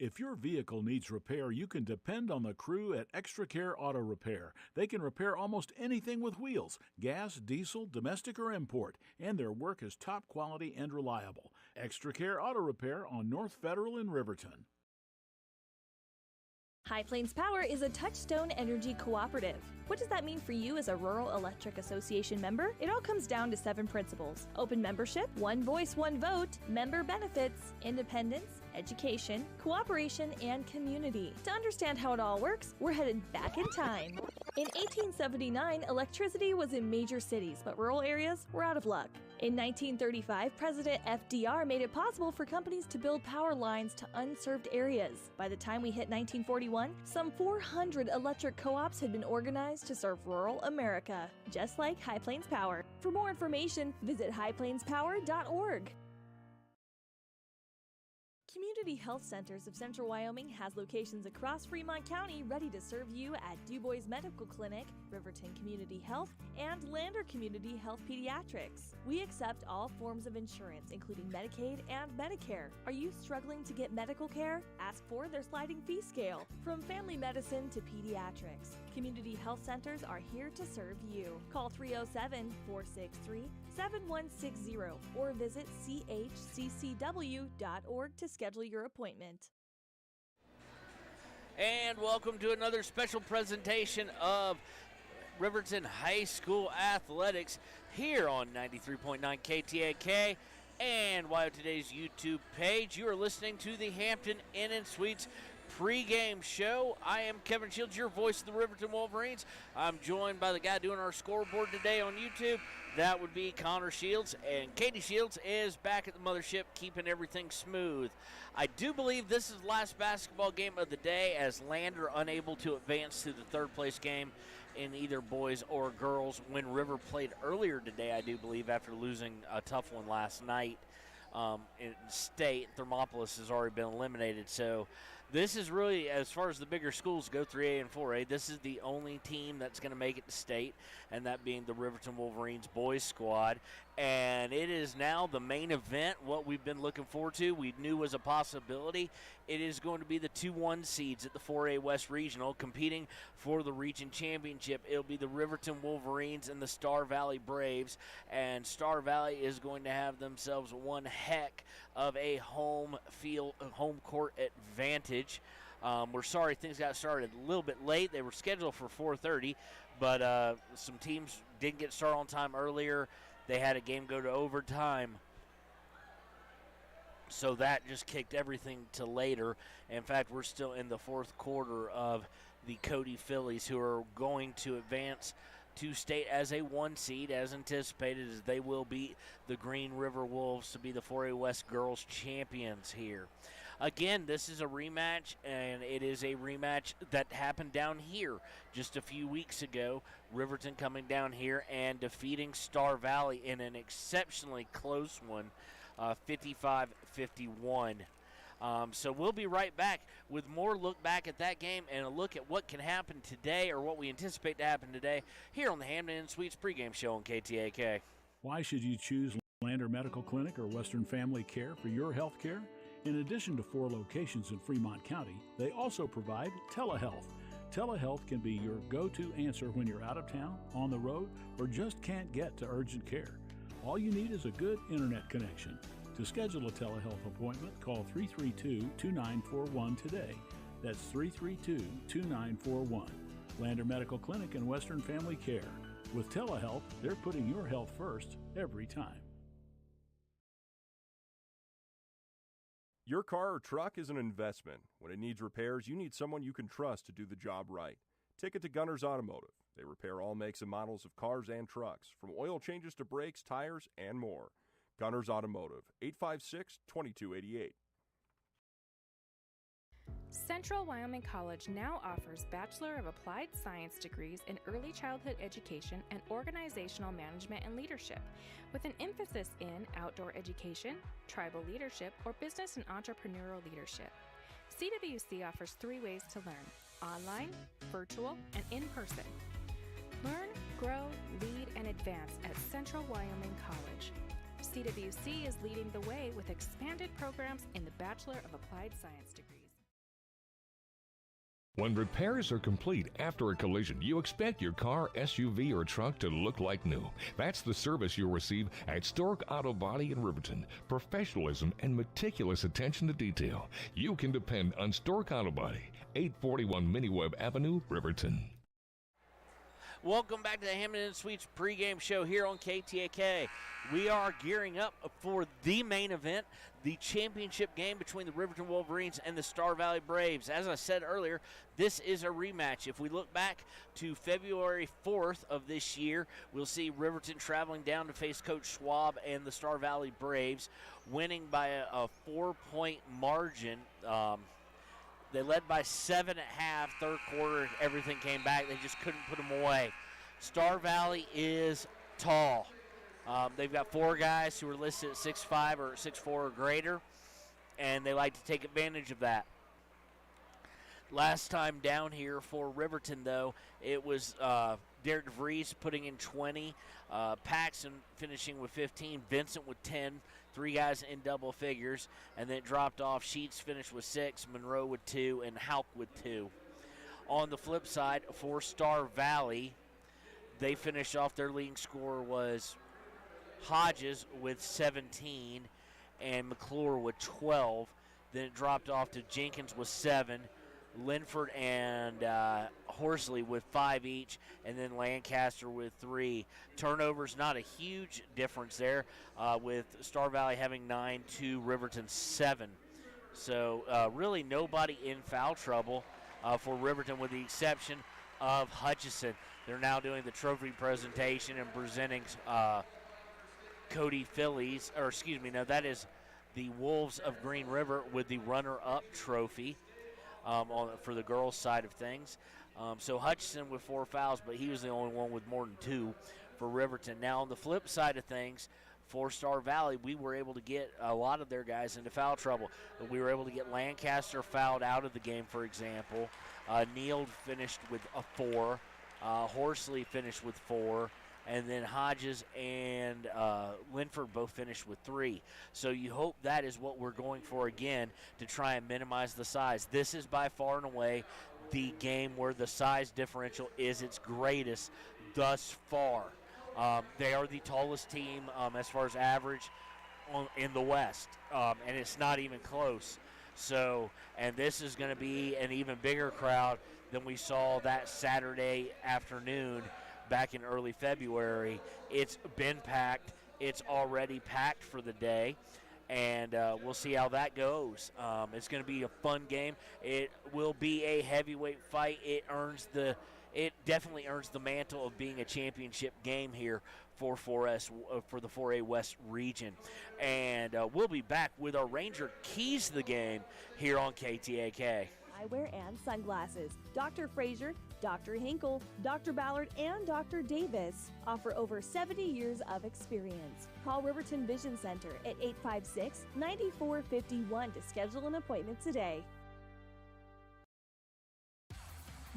If your vehicle needs repair, you can depend on the crew at Extra Care Auto Repair. They can repair almost anything with wheels, gas, diesel, domestic, or import, and their work is top quality and reliable. Extra Care Auto Repair on North Federal in Riverton. High Plains Power is a Touchstone Energy cooperative. What does that mean for you as a Rural Electric Association member? It all comes down to 7 principles: open membership, one voice, one vote, member benefits, independence, education, cooperation, and community. To understand how it all works, we're headed back in time. In 1879, electricity was in major cities, but rural areas were out of luck. In 1935, President FDR made it possible for companies to build power lines to unserved areas. By the time we hit 1941, some 400 electric co-ops had been organized to serve rural America, just like High Plains Power. For more information, visit highplainspower.org. Community Health Centers of Central Wyoming has locations across Fremont County ready to serve you at Du Bois Medical Clinic, Riverton Community Health, and Lander Community Health Pediatrics. We accept all forms of insurance, including Medicaid and Medicare. Are you struggling to get medical care? Ask for their sliding fee scale. From family medicine to pediatrics, Community Health Centers are here to serve you. Call 307-463-7160 or visit chccw.org to schedule your appointment. And welcome to another special presentation of Riverton High School Athletics here on 93.9 KTAK and Wyo Today's YouTube page. You are listening to the Hampton Inn & Suites pregame show. I am Kevin Shields, your voice of the Riverton Wolverines. I'm joined by the guy doing our scoreboard today on YouTube. That would be Connor Shields, and Katie Shields is back at the mothership, keeping everything smooth. I do believe this is the last basketball game of the day, as Lander unable to advance to the third-place game in either boys or girls. When River played earlier today, I do believe, after losing a tough one last night in state, Thermopolis has already been eliminated. So this is really, as far as the bigger schools go, 3A and 4A, this is the only team that's going to make it to state, and that being the Riverton Wolverines boys squad. And it is now the main event, what we've been looking forward to, we knew was a possibility. It is going to be the 2-1 seeds at the 4A West Regional competing for the region championship. It'll be the Riverton Wolverines and the Star Valley Braves, and Star Valley is going to have themselves one heck of a home court advantage. We're sorry things got started a little bit late. They were scheduled for 4:30, but some teams didn't get started on time earlier. They had a game go to overtime, so that just kicked everything to later. In fact, we're still in the fourth quarter of the Cody Phillies, who are going to advance to state as a 1 seed, as anticipated, as they will beat the Green River Wolves to be the 4A West girls champions here. Again, this is a rematch, and it is a rematch that happened down here just a few weeks ago. Riverton coming down here and defeating Star Valley in an exceptionally close one, 55-51. So we'll be right back with more look back at that game and a look at what can happen today, or what we anticipate to happen today, here on the Hampton Inn & Suites pregame show on KTAK. Why should you choose Lander Medical Clinic or Western Family Care for your health care? In addition to 4 locations in Fremont County, they also provide telehealth. Telehealth can be your go-to answer when you're out of town, on the road, or just can't get to urgent care. All you need is a good internet connection. To schedule a telehealth appointment, call 332-2941 today. That's 332-2941. Lander Medical Clinic and Western Family Care. With telehealth, they're putting your health first every time. Your car or truck is an investment. When it needs repairs, you need someone you can trust to do the job right. Take it to Gunner's Automotive. They repair all makes and models of cars and trucks, from oil changes to brakes, tires, and more. Gunner's Automotive, 856-2288. Central Wyoming College now offers Bachelor of Applied Science degrees in Early Childhood Education and Organizational Management and Leadership, with an emphasis in outdoor education, tribal leadership, or business and entrepreneurial leadership. CWC offers 3 ways to learn: online, virtual, and in person. Learn, grow, lead, and advance at Central Wyoming College. CWC is leading the way with expanded programs in the Bachelor of Applied Science degrees. When repairs are complete after a collision, you expect your car, SUV, or truck to look like new. That's the service you'll receive at Stork Auto Body in Riverton. Professionalism and meticulous attention to detail. You can depend on Stork Auto Body, 841 Miniweb Avenue, Riverton. Welcome back to the Hammond Suites pregame show here on KTAK. We are gearing up for the main event, the championship game between the Riverton Wolverines and the Star Valley Braves. As I said earlier, this is a rematch. If we look back to February 4th of this year, we'll see Riverton traveling down to face Coach Schwab and the Star Valley Braves, winning by a 4-point margin. They led by 7 at half. Third quarter, everything came back. They just couldn't put them away. Star Valley is tall. They've got 4 guys who are listed at 6'5" or 6'4" or greater, and they like to take advantage of that. Last time down here for Riverton, though, it was Derek DeVries putting in 20, Paxson finishing with 15, Vincent with 10, 3 guys in double figures, and then it dropped off. Sheets finished with 6, Monroe with 2, and Hauk with 2. On the flip side, for Star Valley, they finished off, their leading scorer was Hodges with 17 and McClure with 12. Then it dropped off to Jenkins with 7, Linford and Horsley with 5 each, and then Lancaster with 3. Turnovers, not a huge difference there, with Star Valley having 9 to Riverton 7. So really nobody in foul trouble for Riverton, with the exception of Hutchison. They're now doing the trophy presentation and presenting Cody Phillies, or excuse me, no, that is the Wolves of Green River with the runner-up trophy for the girls' side of things. So Hutchison with 4 fouls, but he was the only one with more than 2 for Riverton. Now on the flip side of things, for Star Valley, we were able to get a lot of their guys into foul trouble. We were able to get Lancaster fouled out of the game, for example. Neal finished with a 4. Horsley finished with 4. And then Hodges and Linford both finished with 3. So you hope that is what we're going for again, to try and minimize the size. This is by far and away the game where the size differential is its greatest thus far. They are the tallest team as far as average in the West, and it's not even close. So, and this is going to be an even bigger crowd than we saw that Saturday afternoon back in early February. It's been packed. It's already packed for the day, and we'll see how that goes. It's going to be a fun game. It will be a heavyweight fight. It definitely earns the mantle of being a championship game here for 4S, for the 4A West region. And we'll be back with our Ranger Keys to the game here on KTAK. Eyewear and sunglasses. Dr. Frazier, Dr. Hinkle, Dr. Ballard, and Dr. Davis offer over 70 years of experience. Call Riverton Vision Center at 856-9451 to schedule an appointment today.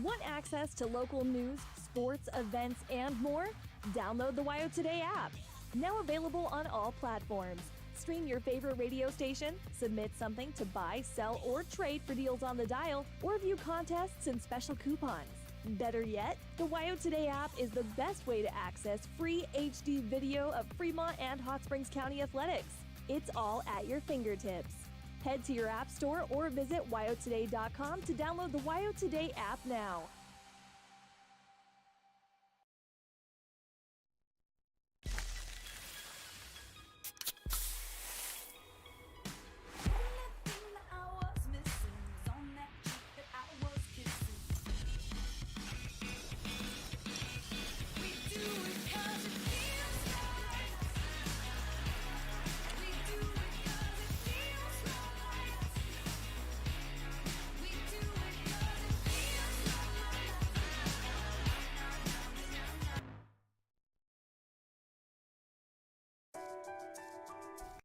Want access to local news, sports, events, and more? Download the WYO Today app. Now available on all platforms. Stream your favorite radio station, submit something to buy, sell, or trade for deals on the dial, or view contests and special coupons. Better yet, the WYO Today app is the best way to access free HD video of Fremont and Hot Springs County athletics. It's all at your fingertips. Head to your app store or visit wyotoday.com to download the WYO Today app now.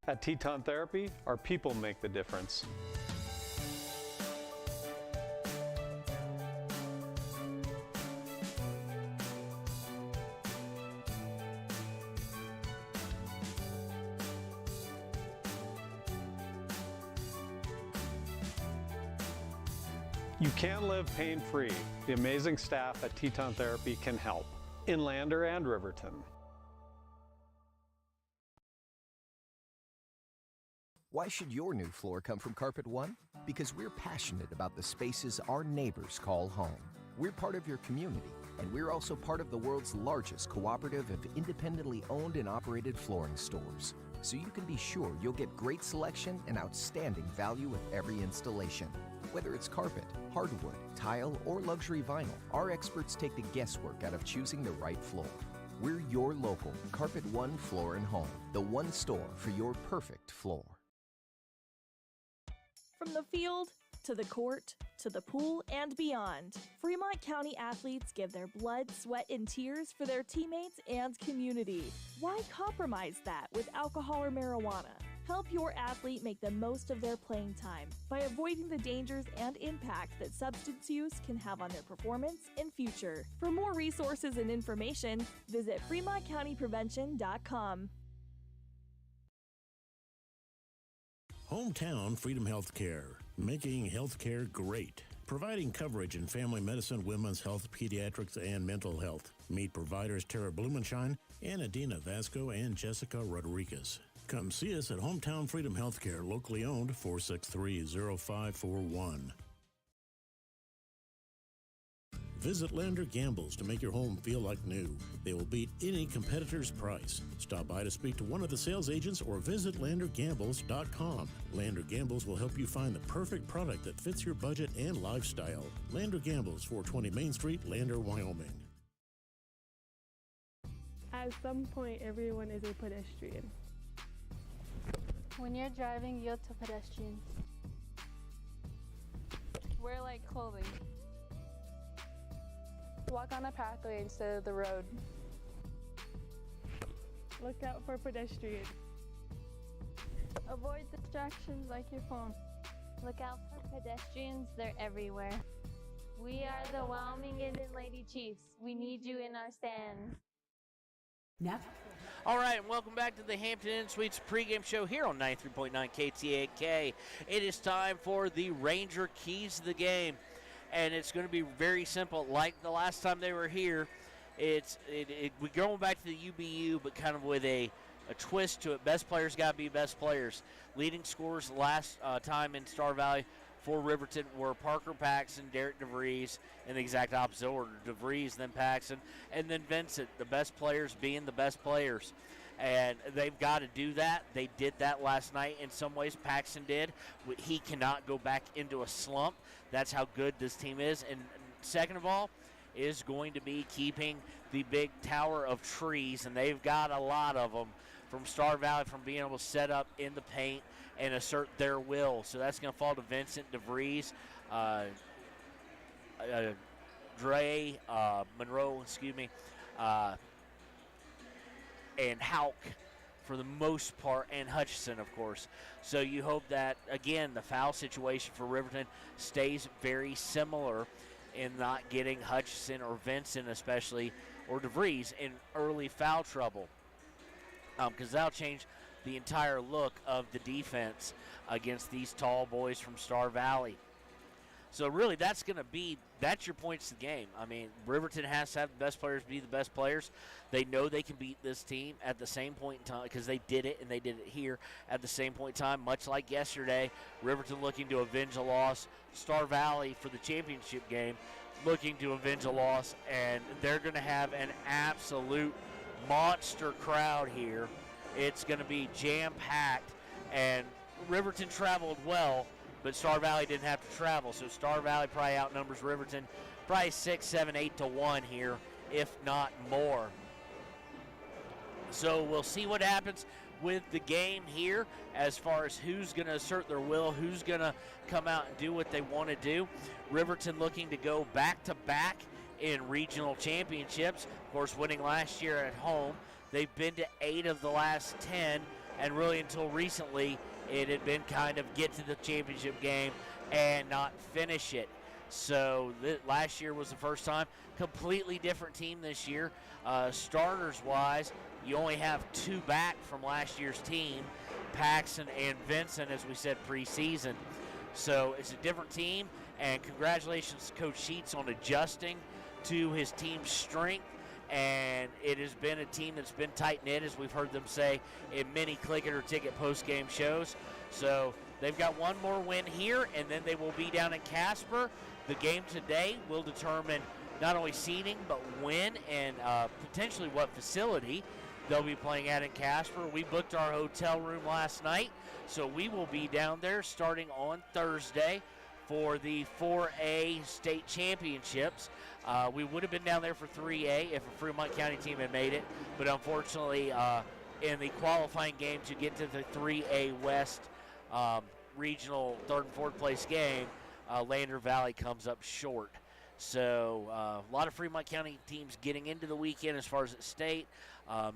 At Teton Therapy, our people make the difference. You can live pain-free. The amazing staff at Teton Therapy can help in Lander and Riverton. Why should your new floor come from Carpet One? Because we're passionate about the spaces our neighbors call home. We're part of your community, and we're also part of the world's largest cooperative of independently owned and operated flooring stores. So you can be sure you'll get great selection and outstanding value with every installation. Whether it's carpet, hardwood, tile, or luxury vinyl, our experts take the guesswork out of choosing the right floor. We're your local Carpet One Floor and Home, the one store for your perfect floor. From the field to the court to the pool and beyond, Fremont County athletes give their blood, sweat, and tears for their teammates and community. Why compromise that with alcohol or marijuana? Help your athlete make the most of their playing time by avoiding the dangers and impact that substance use can have on their performance and future. For more resources and information, visit FremontCountyPrevention.com. Hometown Freedom Healthcare, making healthcare great. Providing coverage in family medicine, women's health, pediatrics, and mental health. Meet providers Tara Blumenshine and Adina Vasco and Jessica Rodriguez. Come see us at Hometown Freedom Healthcare, locally owned, 463-0541. Visit Lander Gambles to make your home feel like new. They will beat any competitor's price. Stop by to speak to one of the sales agents or visit LanderGambles.com. Lander Gambles will help you find the perfect product that fits your budget and lifestyle. Lander Gambles, 420 Main Street, Lander, Wyoming. At some point, everyone is a pedestrian. When you're driving, yield to pedestrians. Wear light clothing. Walk on a pathway instead of the road. Look out for pedestrians. Avoid distractions like your phone. Look out for pedestrians, they're everywhere. We are the Wyoming Indian Lady Chiefs. We need you in our stands. All right, and welcome back to the Hampton Inn Suites pregame show here on 93.9 KTAK. It is time for the Ranger Keys to the game, and it's going to be very simple. Like the last time they were here, we're going back to the UBU, but kind of with a twist to it. Best players got to be best players. Leading scorers last time in Star Valley for Riverton were Parker Paxson, Derek DeVries, in the exact opposite order. DeVries, then Paxson, and then Vincent, the best players being the best players. And they've got to do that. They did that last night in some ways. Paxson did. He cannot go back into a slump. That's how good this team is. And second of all, is going to be keeping the big tower of trees, and they've got a lot of them from Star Valley, from being able to set up in the paint and assert their will. So that's going to fall to Vincent, DeVries, Dre, Monroe, and Hauk for the most part, and Hutchison, of course. So you hope that, again, the foul situation for Riverton stays very similar in not getting Hutchison or Vincent especially, or DeVries, in early foul trouble. Because that'll change the entire look of the defense against these tall boys from Star Valley. So really, that's your points to the game. I mean, Riverton has to have the best players be the best players. They know they can beat this team at the same point in time, because they did it, and they did it here at the same point in time, much like yesterday. Riverton looking to avenge a loss. Star Valley for the championship game looking to avenge a loss, and they're going to have an absolute monster crowd here. It's going to be jam-packed, and Riverton traveled well, but Star Valley didn't have to travel, so Star Valley probably outnumbers Riverton probably 6, 7, 8 to 1 here, if not more. So we'll see what happens with the game here as far as who's going to assert their will, who's going to come out and do what they want to do. Riverton looking to go back-to-back in regional championships, of course winning last year at home. They've been to 8 of the last 10, and really until recently it had been kind of get to the championship game and not finish it. So last year was the first time. Completely different team this year. Starters-wise, you only have 2 back from last year's team, Paxson and Vincent, as we said preseason. So it's a different team, And congratulations to Coach Sheets on adjusting to his team's strength. And it has been a team that's been tight-knit, as we've heard them say in many Click It or Ticket post-game shows. So they've got one more win here, and then they will be down in Casper. The game today will determine not only seeding, but when and potentially what facility they'll be playing at in Casper. We booked our hotel room last night, so we will be down there starting on Thursday for the 4A state championships. We would have been down there for 3A if a Fremont County team had made it, but unfortunately in the qualifying game to get to the 3A West regional third and fourth place game, Lander Valley comes up short. So a lot of Fremont County teams getting into the weekend as far as at state,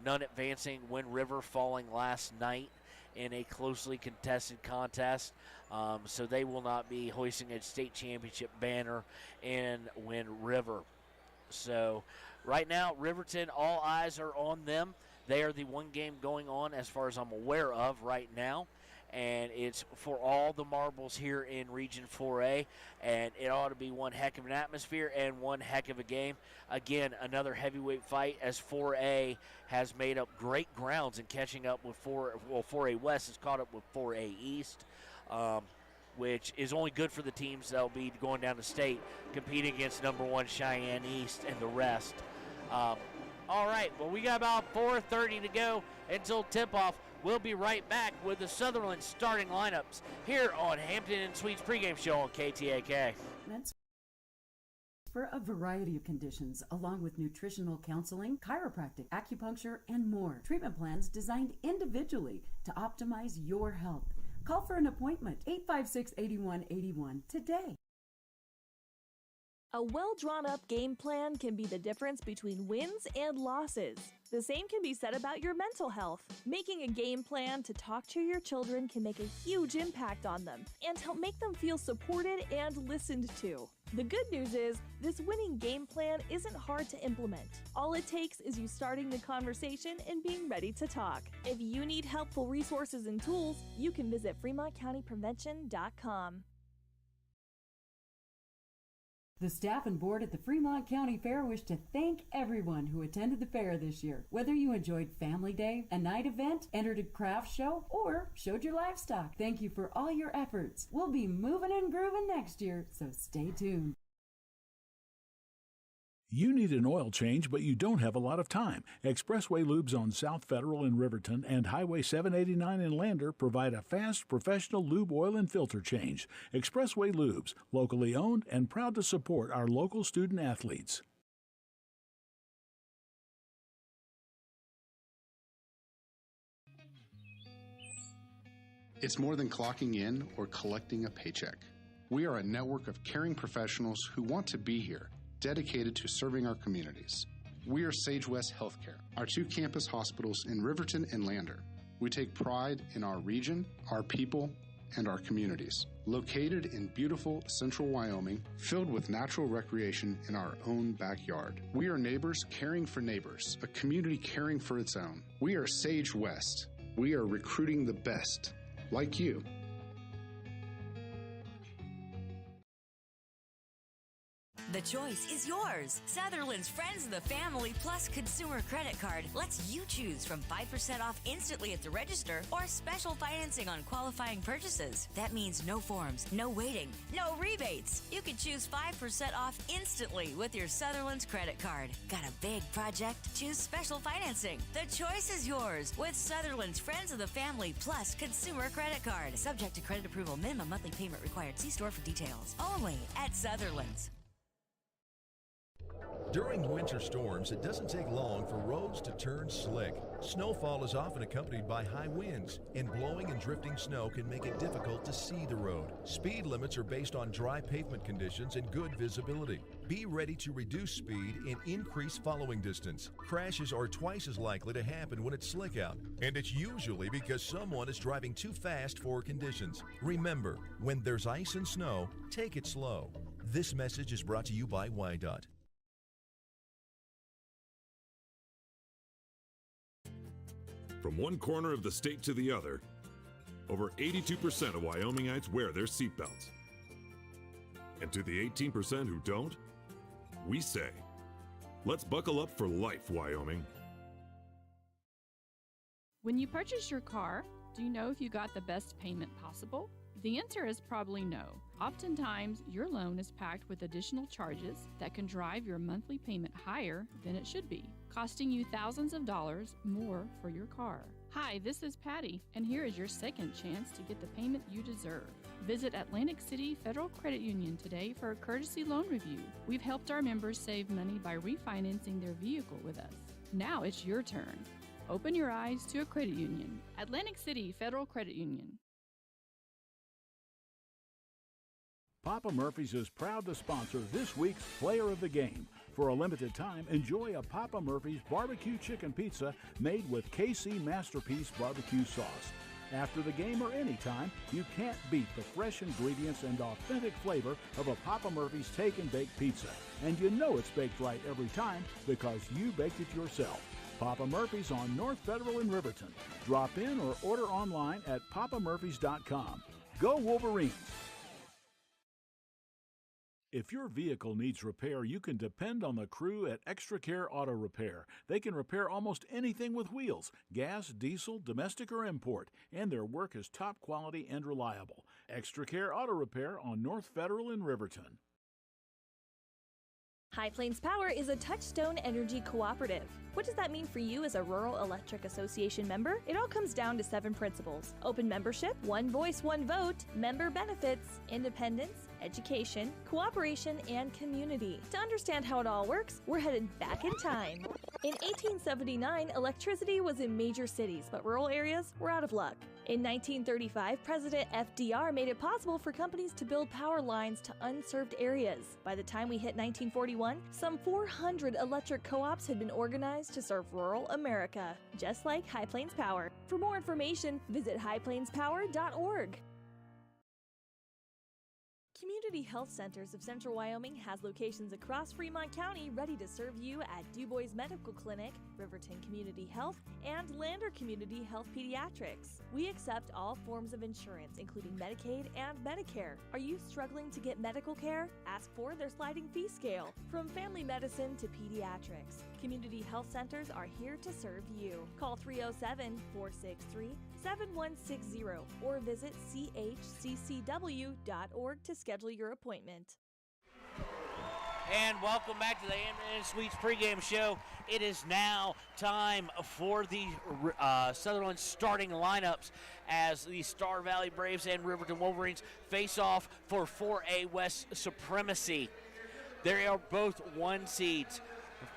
none advancing. Wind River falling last night in a closely contested contest. So they will not be hoisting a state championship banner in Wind River. So right now, Riverton, all eyes are on them. They are the one game going on as far as I'm aware of right now. And it's for all the marbles here in Region 4A. And it ought to be one heck of an atmosphere and one heck of a game. Again, another heavyweight fight as 4A has made up great grounds in catching up with 4A West has caught up with 4A East, which is only good for the teams that will be going down to state, competing against number one Cheyenne East and the rest. All right, well, we got about 4:30 to go until tip-off. We'll be right back with the Sutherland starting lineups here on Hampton and Sweets pregame show on KTAK. That's for a variety of conditions, along with nutritional counseling, chiropractic, acupuncture, and more. Treatment plans designed individually to optimize your health. Call for an appointment, 856-8181 today. A well-drawn-up game plan can be the difference between wins and losses. The same can be said about your mental health. Making a game plan to talk to your children can make a huge impact on them and help make them feel supported and listened to. The good news is, this winning game plan isn't hard to implement. All it takes is you starting the conversation and being ready to talk. If you need helpful resources and tools, you can visit FremontCountyPrevention.com. The staff and board at the Fremont County Fair wish to thank everyone who attended the fair this year. Whether you enjoyed Family Day, a night event, entered a craft show, or showed your livestock, thank you for all your efforts. We'll be moving and grooving next year, so stay tuned. You need an oil change, but you don't have a lot of time. Expressway Lubes on South Federal in Riverton and Highway 789 in Lander provide a fast, professional lube, oil, and filter change. Expressway Lubes, locally owned and proud to support our local student athletes. It's more than clocking in or collecting a paycheck. We are a network of caring professionals who want to be here, dedicated to serving our communities. We are Sage West Healthcare, our two campus hospitals in Riverton and Lander. We take pride in our region, our people, and our communities. Located in beautiful central Wyoming, filled with natural recreation in our own backyard. We are neighbors caring for neighbors, a community caring for its own. We are Sage West. We are recruiting the best, like you. The choice is yours. Sutherland's Friends of the Family Plus Consumer Credit Card lets you choose from 5% off instantly at the register or special financing on qualifying purchases. That means no forms, no waiting, no rebates. You can choose 5% off instantly with your Sutherland's credit card. Got a big project? Choose special financing. The choice is yours with Sutherland's Friends of the Family Plus Consumer Credit Card. Subject to credit approval. Minimum monthly payment required. See store for details. Only at Sutherland's. During winter storms, it doesn't take long for roads to turn slick. Snowfall is often accompanied by high winds, and blowing and drifting snow can make it difficult to see the road. Speed limits are based on dry pavement conditions and good visibility. Be ready to reduce speed and increase following distance. Crashes are twice as likely to happen when it's slick out, and it's usually because someone is driving too fast for conditions. Remember, when there's ice and snow, take it slow. This message is brought to you by WYDOT. From one corner of the state to the other, over 82% of Wyomingites wear their seatbelts. And to the 18% who don't, we say, let's buckle up for life, Wyoming. When you purchase your car, do you know if you got the best payment possible? The answer is probably no. Oftentimes, your loan is packed with additional charges that can drive your monthly payment higher than it should be, costing you thousands of dollars more for your car. Hi, this is Patty, and here is your second chance to get the payment you deserve. Visit Atlantic City Federal Credit Union today for a courtesy loan review. We've helped our members save money by refinancing their vehicle with us. Now it's your turn. Open your eyes to a credit union. Atlantic City Federal Credit Union. Papa Murphy's is proud to sponsor this week's Player of the Game. For a limited time, enjoy a Papa Murphy's barbecue chicken pizza made with KC Masterpiece barbecue sauce. After the game or anytime, you can't beat the fresh ingredients and authentic flavor of a Papa Murphy's Take and Bake pizza. And you know it's baked right every time because you baked it yourself. Papa Murphy's on North Federal in Riverton. Drop in or order online at papamurphys.com. Go Wolverines! If your vehicle needs repair, you can depend on the crew at Extra Care Auto Repair. They can repair almost anything with wheels, gas, diesel, domestic, or import, and their work is top quality and reliable. Extra Care Auto Repair on North Federal in Riverton. High Plains Power is a Touchstone Energy Cooperative. What does that mean for you as a Rural Electric Association member? It all comes down to 7 principles: open membership, one voice, one vote, member benefits, independence, education, cooperation, and community. To understand how it all works, we're headed back in time. In 1879, electricity was in major cities, but rural areas were out of luck. In 1935, President FDR made it possible for companies to build power lines to unserved areas. By the time we hit 1941, some 400 electric co-ops had been organized to serve rural America, just like High Plains Power. For more information, visit highplainspower.org. Community Health Centers of Central Wyoming has locations across Fremont County ready to serve you at Du Bois Medical Clinic, Riverton Community Health, and Lander Community Health Pediatrics. We accept all forms of insurance, including Medicaid and Medicare. Are you struggling to get medical care? Ask for their sliding fee scale. From family medicine to pediatrics, Community Health Centers are here to serve you. Call 307-463-7160 or visit chccw.org to schedule your appointment. And welcome back to the AM Suites pregame show. It is now time for the Sutherland starting lineups as the Star Valley Braves and Riverton Wolverines face off for 4A West supremacy. They are both 1 seeds.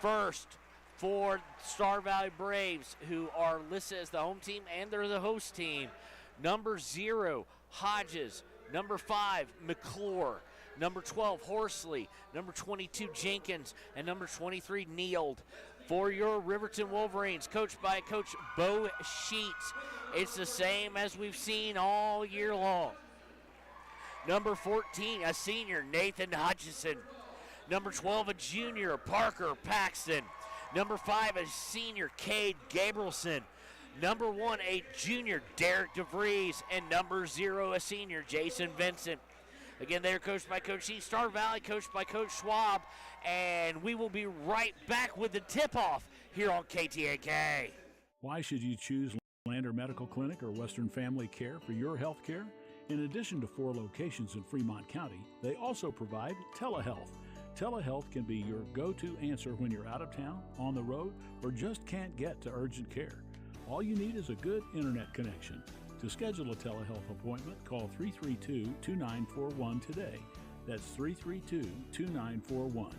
First, for Star Valley Braves, who are listed as the home team and they're the host team. Number 0, Hodges. Number 5, McClure. Number 12, Horsley. Number 22, Jenkins. And number 23, Neild. For your Riverton Wolverines, coached by Coach Bo Sheets. It's the same as we've seen all year long. Number 14, a senior, Nathan Hutchison. Number 12, a junior, Parker Paxton. Number 5, a senior, Cade Gabrielson. Number 1, a junior, Derek DeVries. And number 0, a senior, Jason Vincent. Again, they're coached by Coach Sheets. Star Valley coached by Coach Schwab. And we will be right back with the tip-off here on KTAK. Why should you choose Lander Medical Clinic or Western Family Care for your health care? In addition to 4 locations in Fremont County, they also provide telehealth. Telehealth can be your go-to answer when you're out of town, on the road, or just can't get to urgent care. All you need is a good internet connection. To schedule a telehealth appointment, call 332-2941 today. That's 332-2941.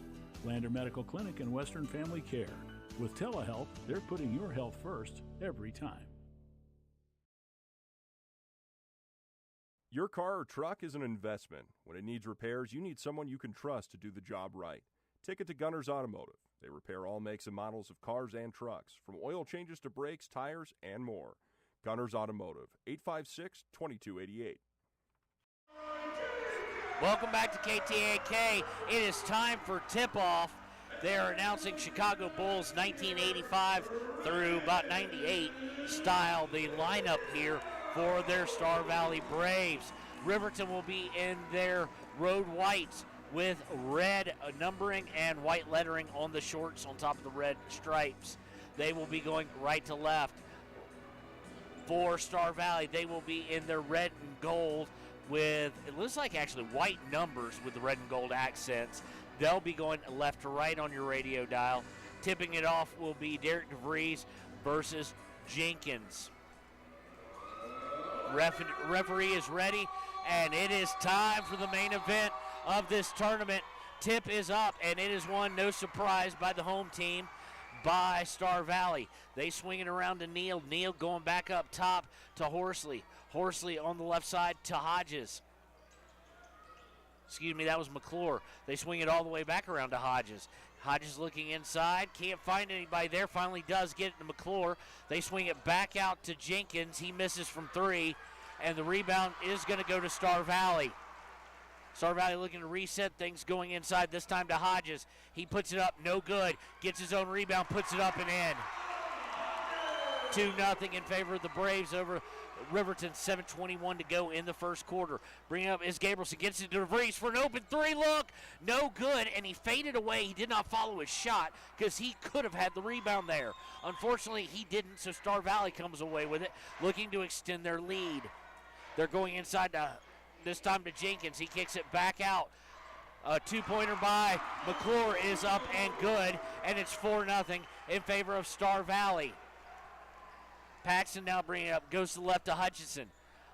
Lander Medical Clinic and Western Family Care. With telehealth, they're putting your health first every time. Your car or truck is an investment. When it needs repairs, you need someone you can trust to do the job right. Take it to Gunners Automotive. They repair all makes and models of cars and trucks, from oil changes to brakes, tires, and more. Gunners Automotive, 856-2288. Welcome back to KTAK. It is time for tip-off. They are announcing Chicago Bulls 1985 through about 98 style, the lineup here for their Star Valley Braves. Riverton will be in their road whites. with red numbering and white lettering on the shorts on top of the red stripes. They will be going right to left. For Star Valley, they will be in their red and gold with, it looks like actually white numbers with the red and gold accents. They'll be going left to right on your radio dial. Tipping it off will be Derek DeVries versus Jenkins. Referee is ready, and it is time for the main event of this tournament. Tip is up, and it is won, no surprise, by the home team, by Star Valley. They swing it around to Neal. Neal going back up top to Horsley. Horsley on the left side to Hodges. Excuse me, that was McClure. They swing it all the way back around to Hodges. Hodges looking inside, can't find anybody there, finally does get it to McClure. They swing it back out to Jenkins. He misses from 3, and the rebound is going to go to Star Valley. Star Valley looking to reset things, going inside, this time to Hodges. He puts it up, no good. Gets his own rebound, puts it up and in. 2-0 in favor of the Braves over Riverton. 7:21 to go in the first quarter. Bringing up is Gabrielson, gets it to DeVries for an open 3 look. No good, and he faded away. He did not follow his shot because he could have had the rebound there. Unfortunately, he didn't, so Star Valley comes away with it, looking to extend their lead. They're going inside to, this time to Jenkins. He kicks it back out. A 2-pointer by McClure is up and good, and it's 4-0 in favor of Star Valley. Paxton now bringing it up, goes to the left to Hutchinson.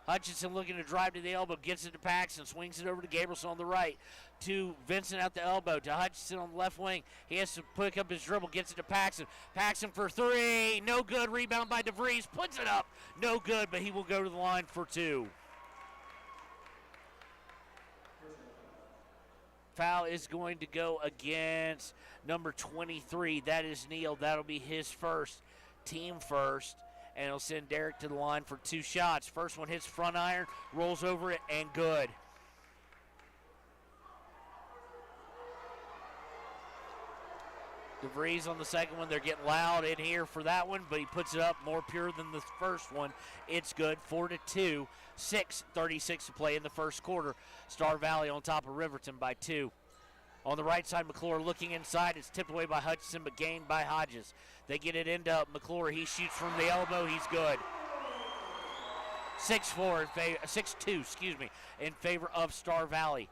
Hutchinson looking to drive to the elbow, gets it to Paxton, swings it over to Gabrielson on the right, to Vincent at the elbow, to Hutchinson on the left wing. He has to pick up his dribble, gets it to Paxton. Paxton for 3, no good, rebound by DeVries, puts it up, no good, but he will go to the line for 2. Foul is going to go against number 23, that is Neal. That'll be his first, team first. And it'll send Derek to the line for 2 shots. First one hits front iron, rolls over it, and good. DeVries on the second one. They're getting loud in here for that one, but he puts it up more pure than the first one. It's good, 4-2, 6:36 to play in the first quarter. Star Valley on top of Riverton by 2. On the right side, McClure looking inside. It's tipped away by Hutchinson, but gained by Hodges. They get it into McClure. He shoots from the elbow. He's good. 6-2, in favor of Star Valley.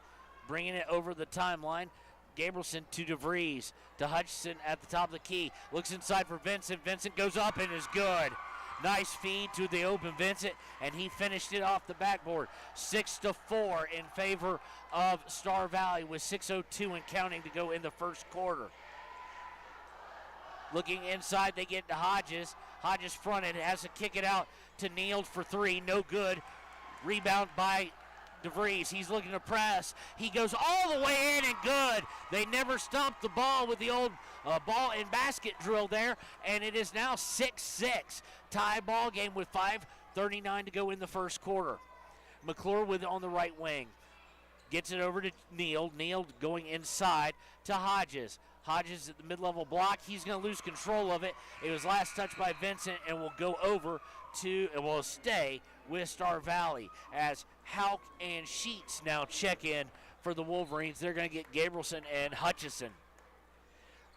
Bringing it over the timeline. Gabrielson to DeVries, to Hutchinson at the top of the key. Looks inside for Vincent. Vincent goes up and is good. Nice feed to the open Vincent, and he finished it off the backboard. 6-4 in favor of Star Valley with 6:02 and counting to go in the first quarter. Looking inside, they get to Hodges. Hodges fronted, has to kick it out to Neal for 3, no good. Rebound by DeVries. He's looking to press. He goes all the way in and good. They never stopped the ball with the old ball and basket drill there, and it is now 6-6. Tie ball game with 5:39 to go in the first quarter. McClure with it on the right wing. Gets it over to Neal. Neal going inside to Hodges. Hodges at the mid-level block. He's going to lose control of it. It was last touched by Vincent and will go over to, and will stay with Star Valley as Hauk and Sheets now check in for the Wolverines. They're going to get Gabrielson and Hutchison.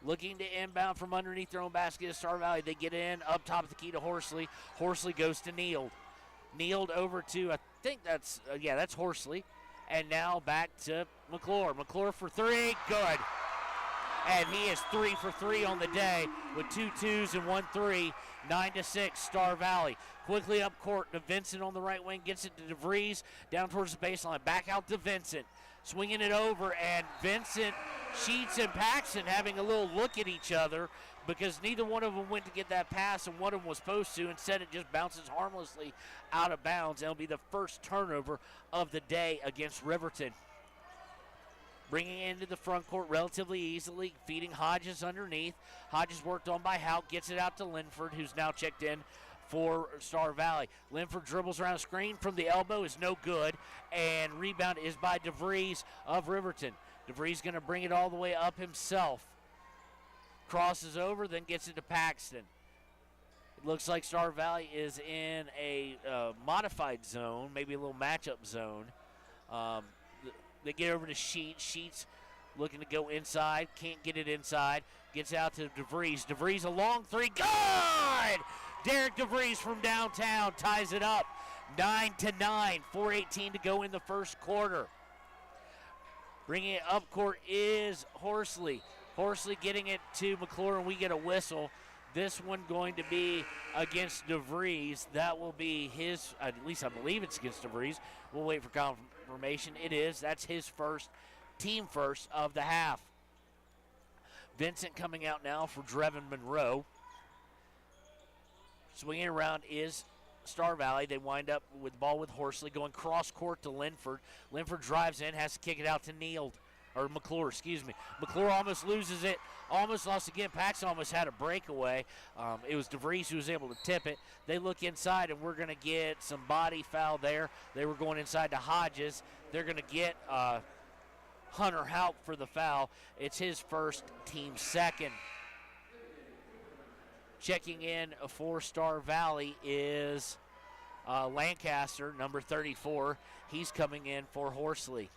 Looking to inbound from underneath their own basket is Star Valley. They get in up top of the key to Horsley. Horsley goes to Neal. Neal over to, I think that's, that's Horsley. And now back to McClure. McClure for 3, good. And he is 3 for 3 on the day with 2 twos and 1 3, 9-6, Star Valley. Quickly up court to Vincent on the right wing, gets it to DeVries, down towards the baseline, back out to Vincent. Swinging it over, and Vincent, Sheets, and Paxton having a little look at each other because neither one of them went to get that pass and one of them was supposed to. Instead, it just bounces harmlessly out of bounds. It'll be the first turnover of the day against Riverton. Bringing it into the front court relatively easily, feeding Hodges underneath. Hodges worked on by Hauk, gets it out to Linford, who's now checked in for Star Valley. Linford dribbles around a screen from the elbow, is no good, and rebound is by DeVries of Riverton. DeVries going to bring it all the way up himself. Crosses over, then gets it to Paxton. It looks like Star Valley is in a modified zone, maybe a little matchup zone. They get over to Sheets. Sheets looking to go inside. Can't get it inside. Gets out to DeVries. DeVries a long three. Good! Derek DeVries from downtown ties it up. 9-9. 4:18 to go in the first quarter. Bringing it up court is Horsley. Horsley getting it to McClure, and we get a whistle. This one going to be against DeVries. That will be his, at least I believe it's against DeVries. We'll wait for confirmation. It is. That's his first, team first of the half. Vincent coming out now for Drevin Monroe. Swinging around is Star Valley. They wind up with the ball with Horsley, going cross court to Linford. Linford drives in, has to kick it out to McClure, excuse me. McClure almost loses it, almost lost again. Paxson almost had a breakaway. It was DeVries who was able to tip it. They look inside, and we're going to get some body foul there. They were going inside to Hodges. They're going to get Hunter Houck for the foul. It's his first, team second. Checking in for Star Valley is Lancaster, number 34. He's coming in for Horsley.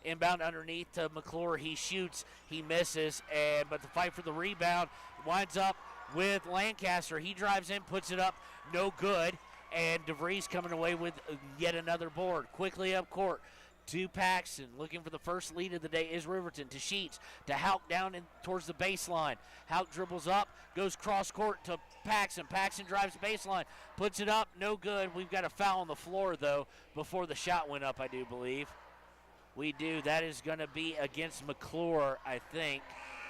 Inbound underneath to McClure. He shoots, he misses, but the fight for the rebound winds up with Lancaster. He drives in, puts it up, no good, and DeVries coming away with yet another board. Quickly up court to Paxton. Looking for the first lead of the day is Riverton. To Sheets, to Houck down in towards the baseline. Houck dribbles up, goes cross court to Paxton. Paxton drives the baseline, puts it up, no good. We've got a foul on the floor, though, before the shot went up, I do believe. We do. That is going to be against McClure, I think.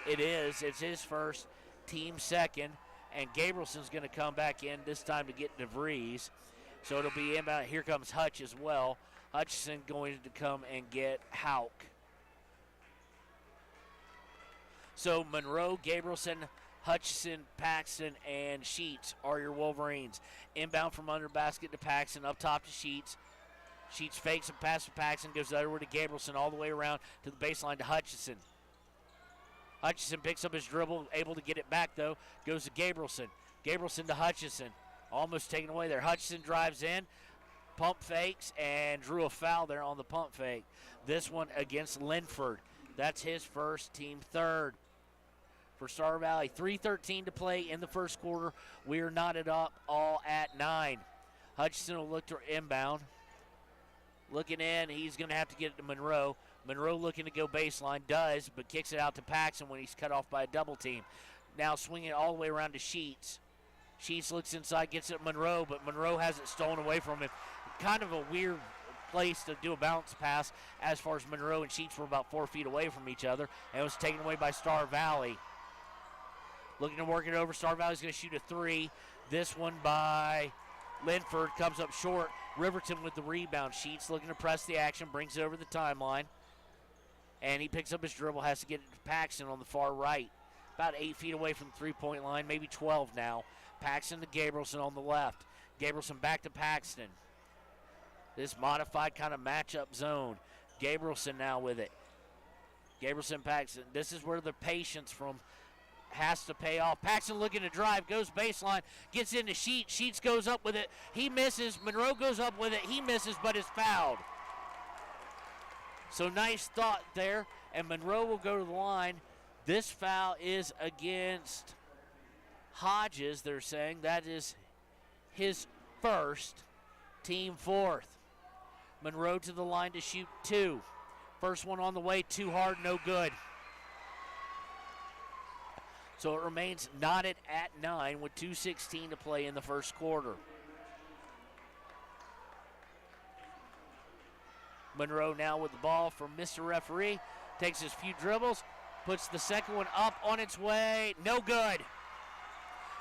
It is. It's his first, team second, and Gabrielson's going to come back in this time to get DeVries. So it'll be inbound. Here comes Hutch as well. Hutchison going to come and get Houck. So Monroe, Gabrielson, Hutchison, Paxton, and Sheets are your Wolverines. Inbound from under basket to Paxton, up top to Sheets. Sheets fakes and passes to Paxton, goes the other way to Gabrielson, all the way around to the baseline to Hutchison. Hutchison picks up his dribble, able to get it back though, goes to Gabrielson. Gabrielson to Hutchison, almost taken away there. Hutchison drives in, pump fakes, and drew a foul there on the pump fake. This one against Linford. That's his first, team third. For Star Valley, 3:13 to play in the first quarter. We are knotted up all at 9. Hutchison will look to inbound. Looking in, he's going to have to get it to Monroe. Monroe looking to go baseline, does, but kicks it out to Paxton when he's cut off by a double team. Now swinging it all the way around to Sheets. Sheets looks inside, gets it to Monroe, but Monroe has it stolen away from him. Kind of a weird place to do a bounce pass as far as Monroe and Sheets were about 4 feet away from each other, and it was taken away by Star Valley. Looking to work it over. Star Valley's going to shoot a three. This one by Linford comes up short. Riverton with the rebound. Sheets looking to press the action, brings it over the timeline. And he picks up his dribble, has to get it to Paxton on the far right. About 8 feet away from the three-point line, maybe 12 now. Paxton to Gabrielson on the left. Gabrielson back to Paxton. This modified kind of matchup zone. Gabrielson now with it. Gabrielson, Paxton. This is where the patience from has to pay off. Paxton looking to drive, goes baseline, gets into Sheets. Sheets goes up with it. He misses. Monroe goes up with it. He misses, but is fouled. So nice thought there, and Monroe will go to the line. This foul is against Hodges, they're saying. That is his first, team fourth. Monroe to the line to shoot two. First one on the way, too hard, no good. So it remains knotted at 9 with 2:16 to play in the first quarter. Monroe now with the ball from Mr. Referee. Takes his few dribbles, puts the second one up on its way. No good.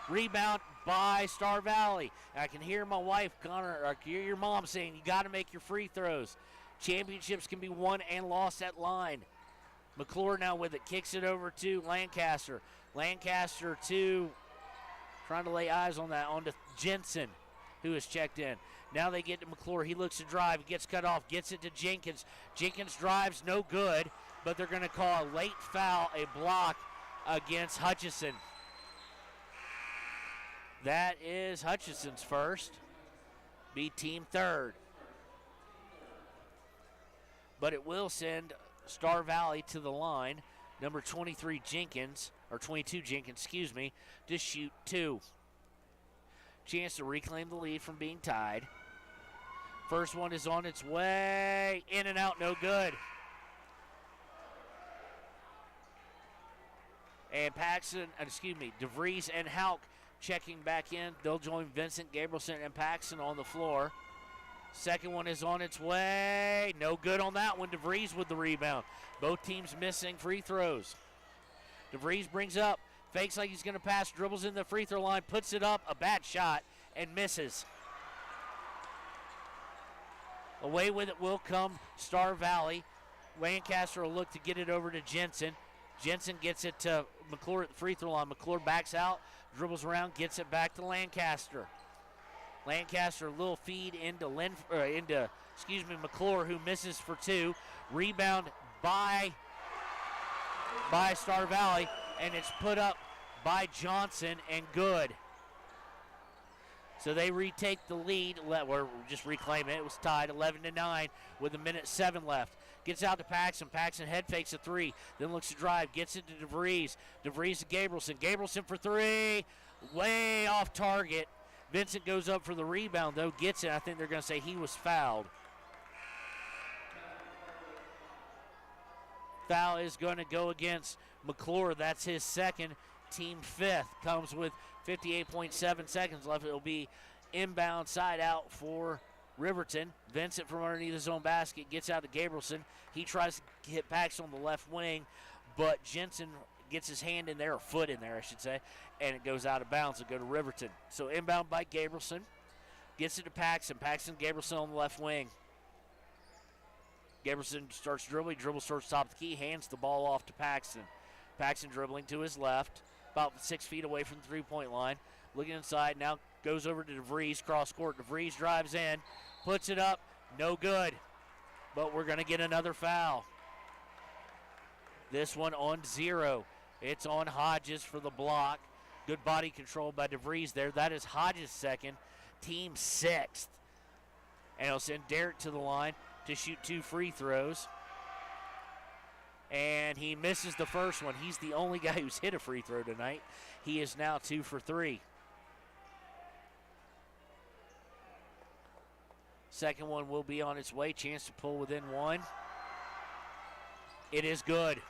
Rebound by Star Valley. I can hear my wife, Connor, or I can hear your mom saying, you got to make your free throws. Championships can be won and lost at line. McClure now with it, kicks it over to Lancaster. Lancaster to, trying to lay eyes on that, onto Jensen, who has checked in. Now they get to McClure. He looks to drive. He gets cut off. Gets it to Jenkins. Jenkins drives. No good. But they're going to call a late foul, a block against Hutchison. That is Hutchison's first. Be team third. but it will send Star Valley to the line. Number 23 Jenkins, or 22 Jenkins, excuse me, to shoot 2. Chance to reclaim the lead from being tied. First one is on its way. In and out, no good. And DeVries and Hauk checking back in. They'll join Vincent, Gabrielson, and Paxson on the floor. Second one is on its way. No good on that one. DeVries with the rebound. Both teams missing free throws. DeVries brings up, fakes like he's going to pass, dribbles in the free throw line, puts it up, a bad shot, and misses. Away with it will come Star Valley. Lancaster will look to get it over to Jensen. Jensen gets it to McClure at the free throw line. McClure backs out, dribbles around, gets it back to Lancaster. Lancaster, a little feed into McClure, who misses for 2. Rebound by Star Valley, and it's put up by Johnson and good. So they retake the lead, or just reclaim it. It was tied 11-9 with 1:07 left. Gets out to Paxson. Paxson head fakes a 3, then looks to drive, gets it to DeVries. DeVries to Gabrielson. Gabrielson for 3, way off target. Vincent goes up for the rebound, though, gets it. I think they're going to say he was fouled. Foul is going to go against McClure. That's his second, team 5th. Comes with 58.7 seconds left. It'll be inbound side out for Riverton. Vincent from underneath his own basket gets out to Gabrielson. He tries to hit Paxson on the left wing, but Jensen gets his hand in there, or foot in there, I should say, and it goes out of bounds and go to Riverton. So inbound by Gabrielson. Gets it to Paxson. Paxson, Gabrielson on the left wing. Gabrielson starts dribbling. Dribble starts top of the key. Hands the ball off to Paxson. Paxson dribbling to his left, about 6 feet away from the three-point line. Looking inside, now goes over to DeVries, cross court. DeVries drives in, puts it up, no good. But we're going to get another foul. This one on 0. It's on Hodges for the block. Good body control by DeVries there. That is Hodges' second, team 6th. And it'll send Derek to the line to shoot 2 free throws. And he misses the first one. He's the only guy who's hit a free throw tonight. He is now 2 for 3. Second one will be on its way. Chance to pull within 1. It is good.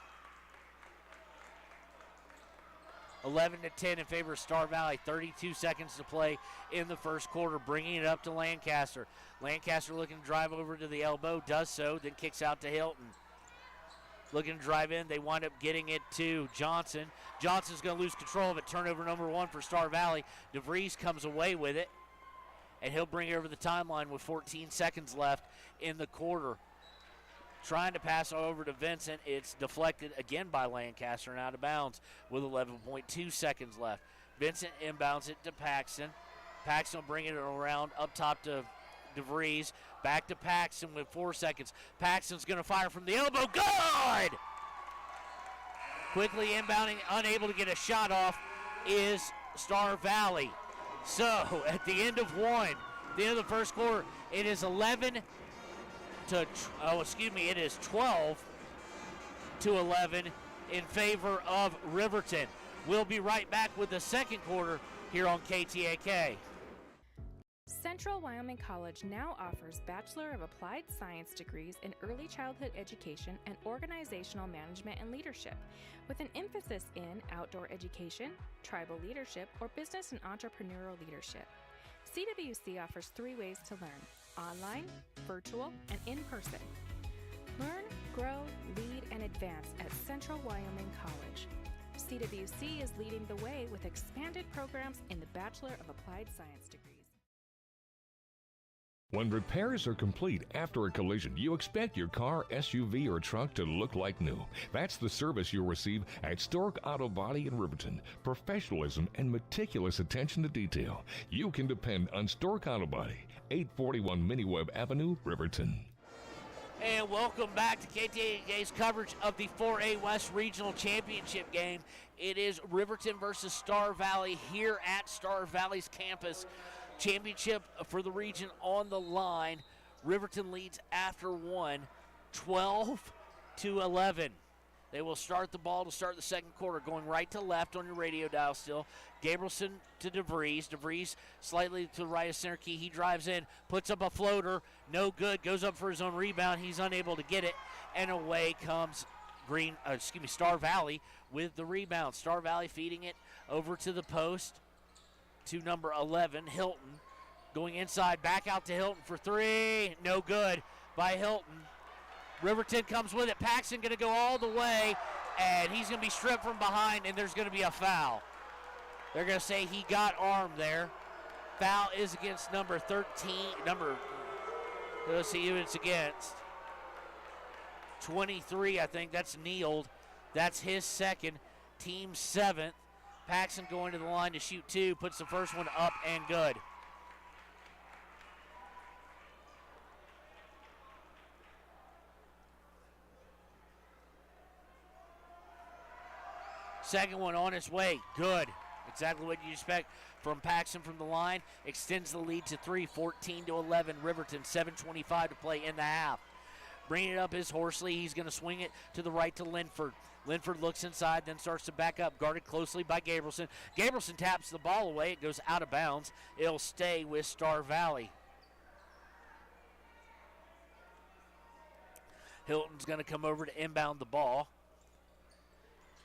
11-10 in favor of Star Valley. 32 seconds to play in the first quarter, bringing it up to Lancaster. Lancaster looking to drive over to the elbow, does so, then kicks out to Hilton. Looking to drive in, they wind up getting it to Johnson. Johnson's going to lose control of it. Turnover number 1 for Star Valley. DeVries comes away with it, and he'll bring it over the timeline with 14 seconds left in the quarter. Trying to pass over to Vincent. It's deflected again by Lancaster and out of bounds with 11.2 seconds left. Vincent inbounds it to Paxson. Paxson will bring it around up top to DeVries. Back to Paxson with 4 seconds. Paxson's going to fire from the elbow. Good! Quickly inbounding, unable to get a shot off, is Star Valley. So at the end of the end of the first quarter, it is 12 to 11 in favor of Riverton. We'll be right back with the second quarter here on KTAK. Central Wyoming College now offers Bachelor of Applied Science degrees in Early Childhood Education and Organizational Management and Leadership, with an emphasis in outdoor education, tribal leadership, or business and entrepreneurial leadership. CWC offers 3 ways to learn: online, virtual, and in person. Learn, grow, lead, and advance at Central Wyoming College. CWC is leading the way with expanded programs in the Bachelor of Applied Science degrees. When repairs are complete after a collision, you expect your car, SUV, or truck to look like new. That's the service you'll receive at Stork Auto Body in Riverton. Professionalism and meticulous attention to detail. You can depend on Stork Auto Body, 841 Miniweb Avenue, Riverton. And welcome back to KTAK's coverage of the 4A West Regional Championship game. It is Riverton versus Star Valley here at Star Valley's campus. Championship for the region on the line. Riverton leads after 1. 12-11. They will start the ball to start the second quarter, going right to left on your radio dial still. Gabrielson to DeVries. DeVries slightly to the right of center key. He drives in, puts up a floater. No good. Goes up for his own rebound. He's unable to get it. And away comes Star Valley with the rebound. Star Valley feeding it over to the post to number 11, Hilton. Going inside, back out to Hilton for three. No good by Hilton. Riverton comes with it. Paxton going to go all the way, and he's going to be stripped from behind, and there's going to be a foul. They're going to say he got armed there. Foul is against number 13. Let's see who it's against. 23, I think. That's Neald. That's his second. Team 7th. Paxton going to the line to shoot 2. Puts the first one up and good. Second one on its way. Good. Exactly what you expect from Paxton from the line. Extends the lead to 3, 14-11. Riverton, 7:25 to play in the half. Bringing it up is Horsley. He's going to swing it to the right to Linford. Linford looks inside, then starts to back up, guarded closely by Gabrielson. Gabrielson taps the ball away. It goes out of bounds. It'll stay with Star Valley. Hilton's going to come over to inbound the ball.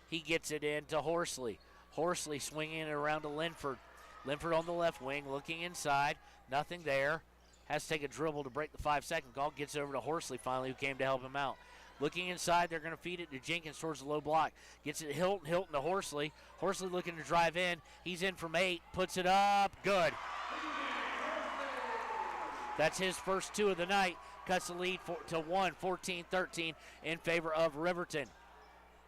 He gets it in to Horsley. Horsley swinging it around to Linford. Linford on the left wing, looking inside. Nothing there. Has to take a dribble to break the 5-second call. Gets over to Horsley finally, who came to help him out. Looking inside, they're going to feed it to Jenkins towards the low block. Gets it to Hilton. Hilton to Horsley. Horsley looking to drive in. He's in from 8. Puts it up. Good. That's his first 2 of the night. Cuts the lead to 1, 14-13 in favor of Riverton.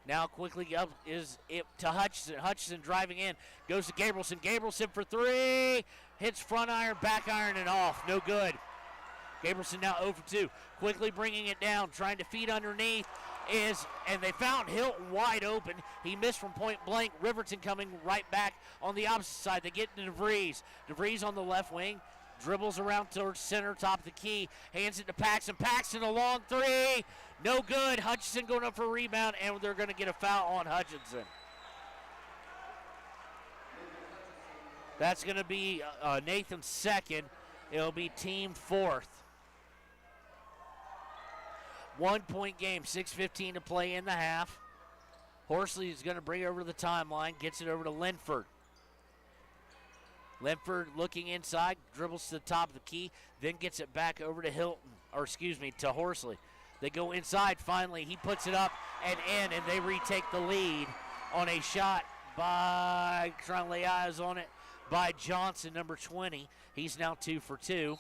Now quickly up is it to Hutchison. Hutchison driving in. Goes to Gabrielson. Gabrielson for 3. Hits front iron, back iron, and off. No good. Gabrielson now 0 for 2. Quickly bringing it down. Trying to feed underneath. And they found Hilton wide open. He missed from point blank. Riverton coming right back on the opposite side. They get to DeVries. DeVries on the left wing. Dribbles around towards center, top of the key. Hands it to Paxton. Paxton a long 3. No good. Hutchinson going up for a rebound, and they're going to get a foul on Hutchinson. That's going to be Nathan's second. It'll be team 4th. 1-point game, 6:15 to play in the half. Horsley is going to bring it over to the timeline, gets it over to Linford. Linford looking inside, dribbles to the top of the key, then gets it back over to to Horsley. They go inside finally. He puts it up and in, and they retake the lead on a shot by, trying to lay eyes on it, by Johnson, number 20. He's now 2 for 2.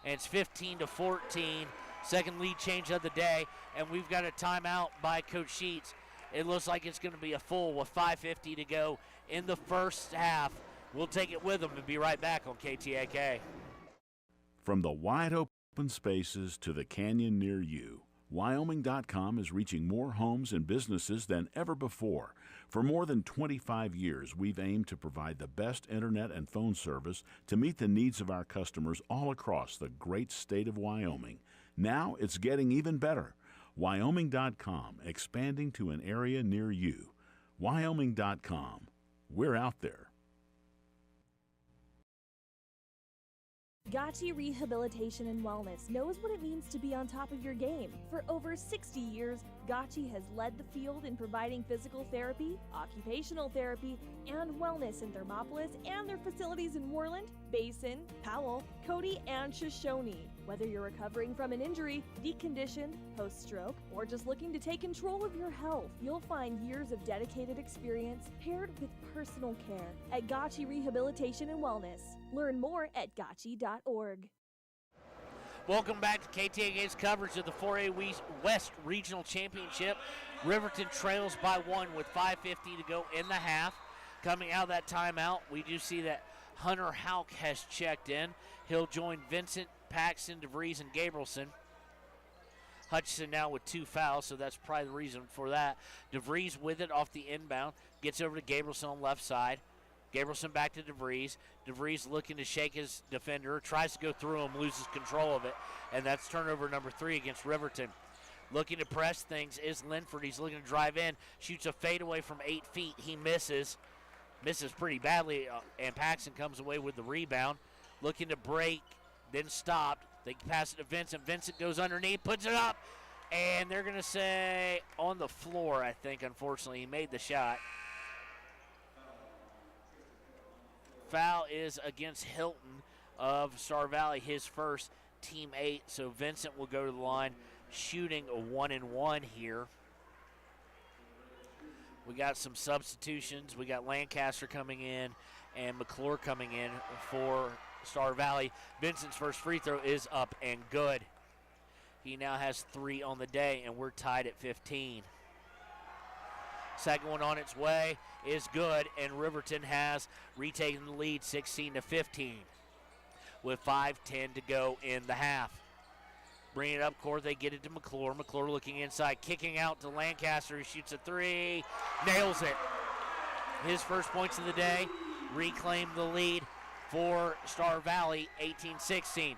And it's 15-14. Second lead change of the day. And we've got a timeout by Coach Sheets. It looks like it's going to be a full with 5:50 to go in the first half. We'll take it with them and be right back on KTAK. From the wide open spaces to the canyon near you, Wyoming.com is reaching more homes and businesses than ever before. For more than 25 years, we've aimed to provide the best internet and phone service to meet the needs of our customers all across the great state of Wyoming. Now it's getting even better. Wyoming.com, expanding to an area near you. Wyoming.com. We're out there. Gotchi Rehabilitation and Wellness knows what it means to be on top of your game. For over 60 years, Gotchi has led the field in providing physical therapy, occupational therapy, and wellness in Thermopolis and their facilities in Worland, Basin, Powell, Cody, and Shoshone. Whether you're recovering from an injury, deconditioned, post-stroke, or just looking to take control of your health, you'll find years of dedicated experience paired with personal care at Gotchi Rehabilitation and Wellness. Learn more at gotchi.org. Welcome back to KTAK's coverage of the 4A West Regional Championship. Riverton trails by 1 with 5:50 to go in the half. Coming out of that timeout, we do see that Hunter Houck has checked in. He'll join Vincent, Paxton, DeVries, and Gabrielson. Hutchison now with 2 fouls, so that's probably the reason for that. DeVries with it off the inbound. Gets over to Gabrielson on left side. Gabrielson back to DeVries. DeVries looking to shake his defender. Tries to go through him, loses control of it. And that's turnover number 3 against Riverton. Looking to press things is Linford. He's looking to drive in, shoots a fadeaway from 8 feet. He misses pretty badly, and Paxson comes away with the rebound. Looking to break, then stopped. They pass it to Vincent. Vincent goes underneath, puts it up, and they're going to say on the floor, I think, unfortunately. He made the shot. Foul is against Hilton of Star Valley, his first, team 8. So Vincent will go to the line, shooting a 1-and-1 here. We got some substitutions. We got Lancaster coming in and McClure coming in for Star Valley. Vincent's first free throw is up and good. He now has 3 on the day, and we're tied at 15. Second one on its way is good, and Riverton has retaken the lead 16-15 with 5:10 to go in the half. Bring it up court, they get it to McClure. McClure looking inside, kicking out to Lancaster, who shoots a 3, nails it. His first points of the day, reclaim the lead for Star Valley, 18-16.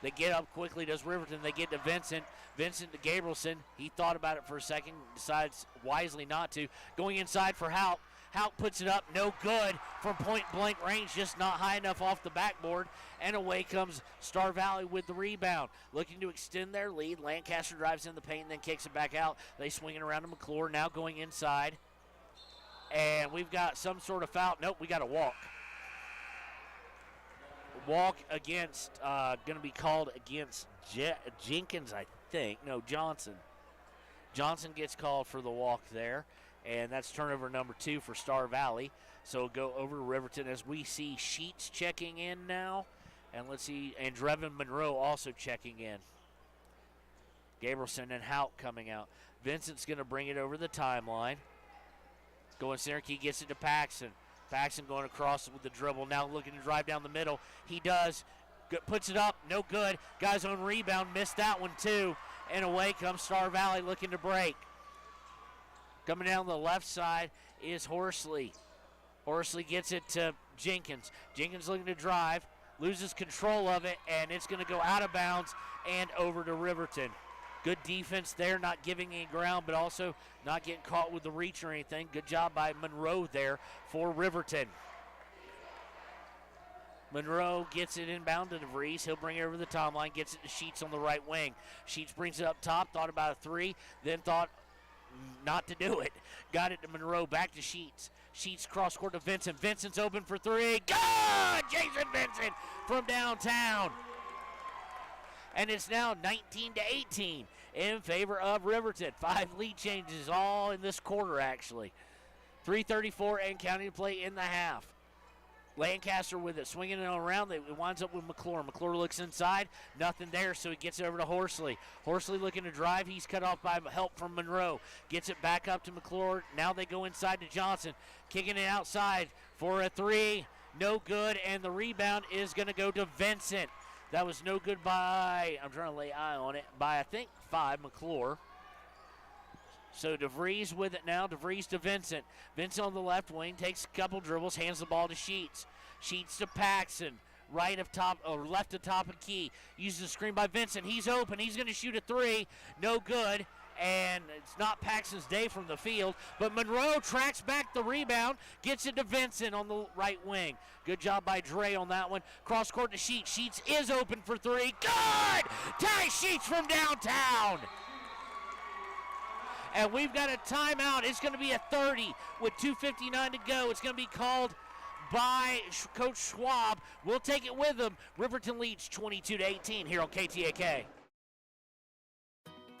They get up quickly, does Riverton. They get to Vincent. Vincent to Gabrielson. He thought about it for a second, decides wisely not to. Going inside for Houck. Houck puts it up, no good from point-blank range, just not high enough off the backboard. And away comes Star Valley with the rebound. Looking to extend their lead. Lancaster drives in the paint and then kicks it back out. They swing it around to McClure, now going inside. And we've got some sort of foul. Nope, we got a walk. Walk against, going to be called against Jenkins, I think. No, Johnson. Johnson gets called for the walk there, and that's turnover number 2 for Star Valley. So go over to Riverton as we see Sheets checking in now. And let's see, and Drevin Monroe also checking in. Gabrielson and Houck coming out. Vincent's going to bring it over the timeline. Going center, he gets it to Paxson. Paxson going across with the dribble, now looking to drive down the middle. He does, puts it up, no good. Guys on rebound, missed that one too. And away comes Star Valley looking to break. Coming down the left side is Horsley. Horsley gets it to Jenkins. Jenkins looking to drive, loses control of it, and it's going to go out of bounds and over to Riverton. Good defense there, not giving any ground, but also not getting caught with the reach or anything. Good job by Monroe there for Riverton. Monroe gets it inbound to DeVries. He'll bring it over the timeline, gets it to Sheets on the right wing. Sheets brings it up top, thought about a 3, then thought not to do it. Got it to Monroe, back to Sheets. Sheets cross court to Vincent. Vincent's open for 3. Good! Jason Vincent from downtown. And it's now 19-18 in favor of Riverton. 5 lead changes all in this quarter, actually. 3:34 and counting to play in the half. Lancaster with it, swinging it around. It winds up with McClure. McClure looks inside. Nothing there, so he gets it over to Horsley. Horsley looking to drive. He's cut off by help from Monroe. Gets it back up to McClure. Now they go inside to Johnson. Kicking it outside for a 3. No good, and the rebound is going to go to Vincent. That was no good by, I'm trying to lay eye on it, by I think 5, McClure. So DeVries with it now. DeVries to Vincent. Vincent on the left wing, takes a couple dribbles, hands the ball to Sheets. Sheets to Paxson. Right of top, or left of top of key. Uses the screen by Vincent. He's open. He's going to shoot a 3. No good. And it's not Paxson's day from the field, but Monroe tracks back the rebound, gets it to Vincent on the right wing. Good job by Dre on that one. Cross court to Sheets. Sheets is open for 3. Good! Ty Sheets from downtown. And we've got a timeout. It's going to be a 30 with 2:59 to go. It's going to be called by Coach Schwab. We'll take it with him. Riverton leads 22-18 here on KTAK.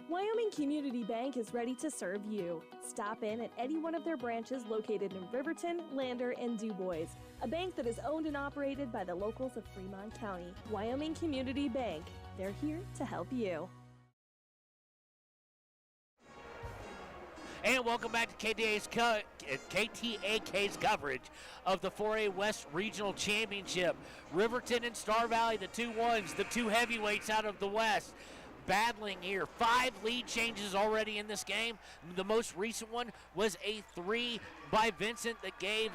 Wyoming Community Bank is ready to serve you. Stop in at any one of their branches located in Riverton, Lander, and DuBois. A bank that is owned and operated by the locals of Fremont County. Wyoming Community Bank. They're here to help you. And welcome back to KTAK's coverage of the 4A West Regional Championship. Riverton and Star Valley, the 2-1s, the 2 heavyweights out of the West, battling here. 5 lead changes already in this game. The most recent one was a 3 by Vincent that gave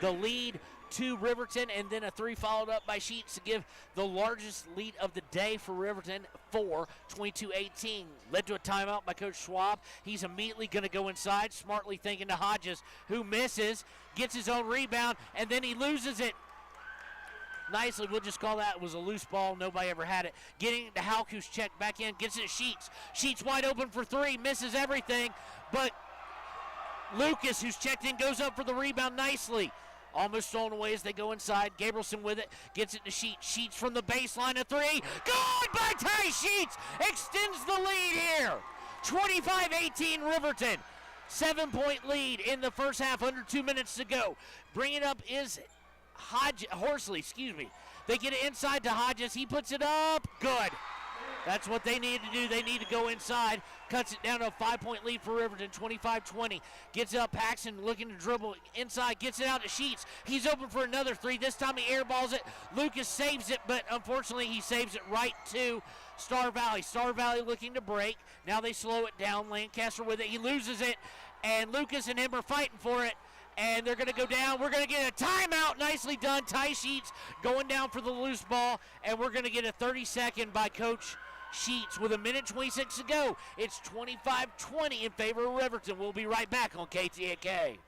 the lead to Riverton, and then a 3 followed up by Sheets to give the largest lead of the day for Riverton, 22-18. Led to a timeout by Coach Schwab. He's immediately going to go inside, smartly thinking to Hodges, who misses, gets his own rebound, and then he loses it. Nicely, we'll just call that was a loose ball. Nobody ever had it. Getting it to Hauk, who's checked back in, gets it to Sheets. Sheets wide open for 3, misses everything, but Lucas, who's checked in, goes up for the rebound nicely. Almost thrown away as they go inside. Gabrielson with it, gets it to Sheets. Sheets from the baseline, a 3. Good by Ty Sheets. Extends the lead here. 25-18 Riverton. 7-point lead in the first half, under 2 minutes to go. Bringing up is Horsley. They get it inside to Hodges. He puts it up. Good. That's what they need to do. They need to go inside. Cuts it down to a 5-point lead for Riverton, 25-20. Gets it up, Paxton looking to dribble inside. Gets it out to Sheets. He's open for another 3. This time he airballs it. Lucas saves it, but unfortunately he saves it right to Star Valley. Star Valley looking to break. Now they slow it down. Lancaster with it. He loses it, and Lucas and him are fighting for it. And they're going to go down. We're going to get a timeout. Nicely done. Ty Sheets going down for the loose ball, and we're going to get a 30-second by Coach Sheets with 1:26 to go. It's 25-20 in favor of Riverton. We'll be right back on KTAK.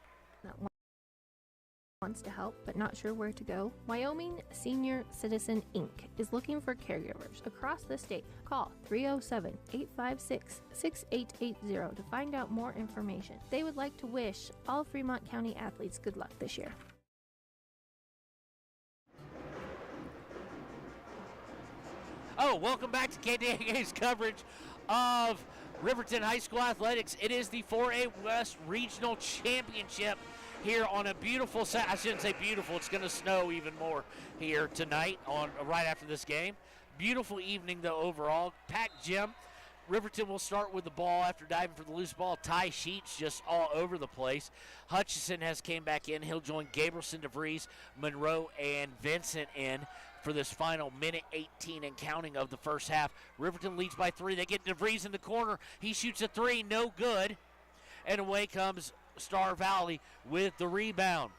Wants to help but not sure where to go? Wyoming Senior Citizen Inc. is looking for caregivers across the state. Call 307-856-6880 to find out more information. They would like to wish all Fremont County athletes good luck this year. Welcome back to KTAK's coverage of Riverton High School Athletics. It is the 4A West Regional Championship here on a beautiful I shouldn't say beautiful, it's going to snow even more here tonight right after this game. Beautiful evening though overall. Packed gym. Riverton will start with the ball after diving for the loose ball. Ty Sheets just all over the place. Hutchison has came back in. He'll join Gabrielson, DeVries, Monroe, and Vincent in for this final 1:18 and counting of the first half. Riverton leads by 3. They get DeVries in the corner. He shoots a 3, no good. And away comes Star Valley with the rebound.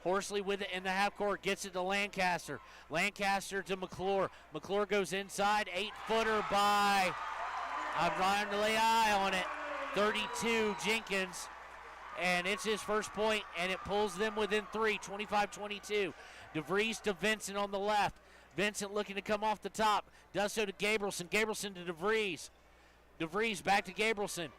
Horsley with it in the half court, gets it to Lancaster. Lancaster to McClure. McClure goes inside, 8-footer by, I'm trying to lay eye on it, 32 Jenkins. And it's his first point, and it pulls them within 3, 25-22. DeVries to Vincent on the left. Vincent looking to come off the top. Does so to Gabrielson. Gabrielson to DeVries. DeVries back to Gabrielson.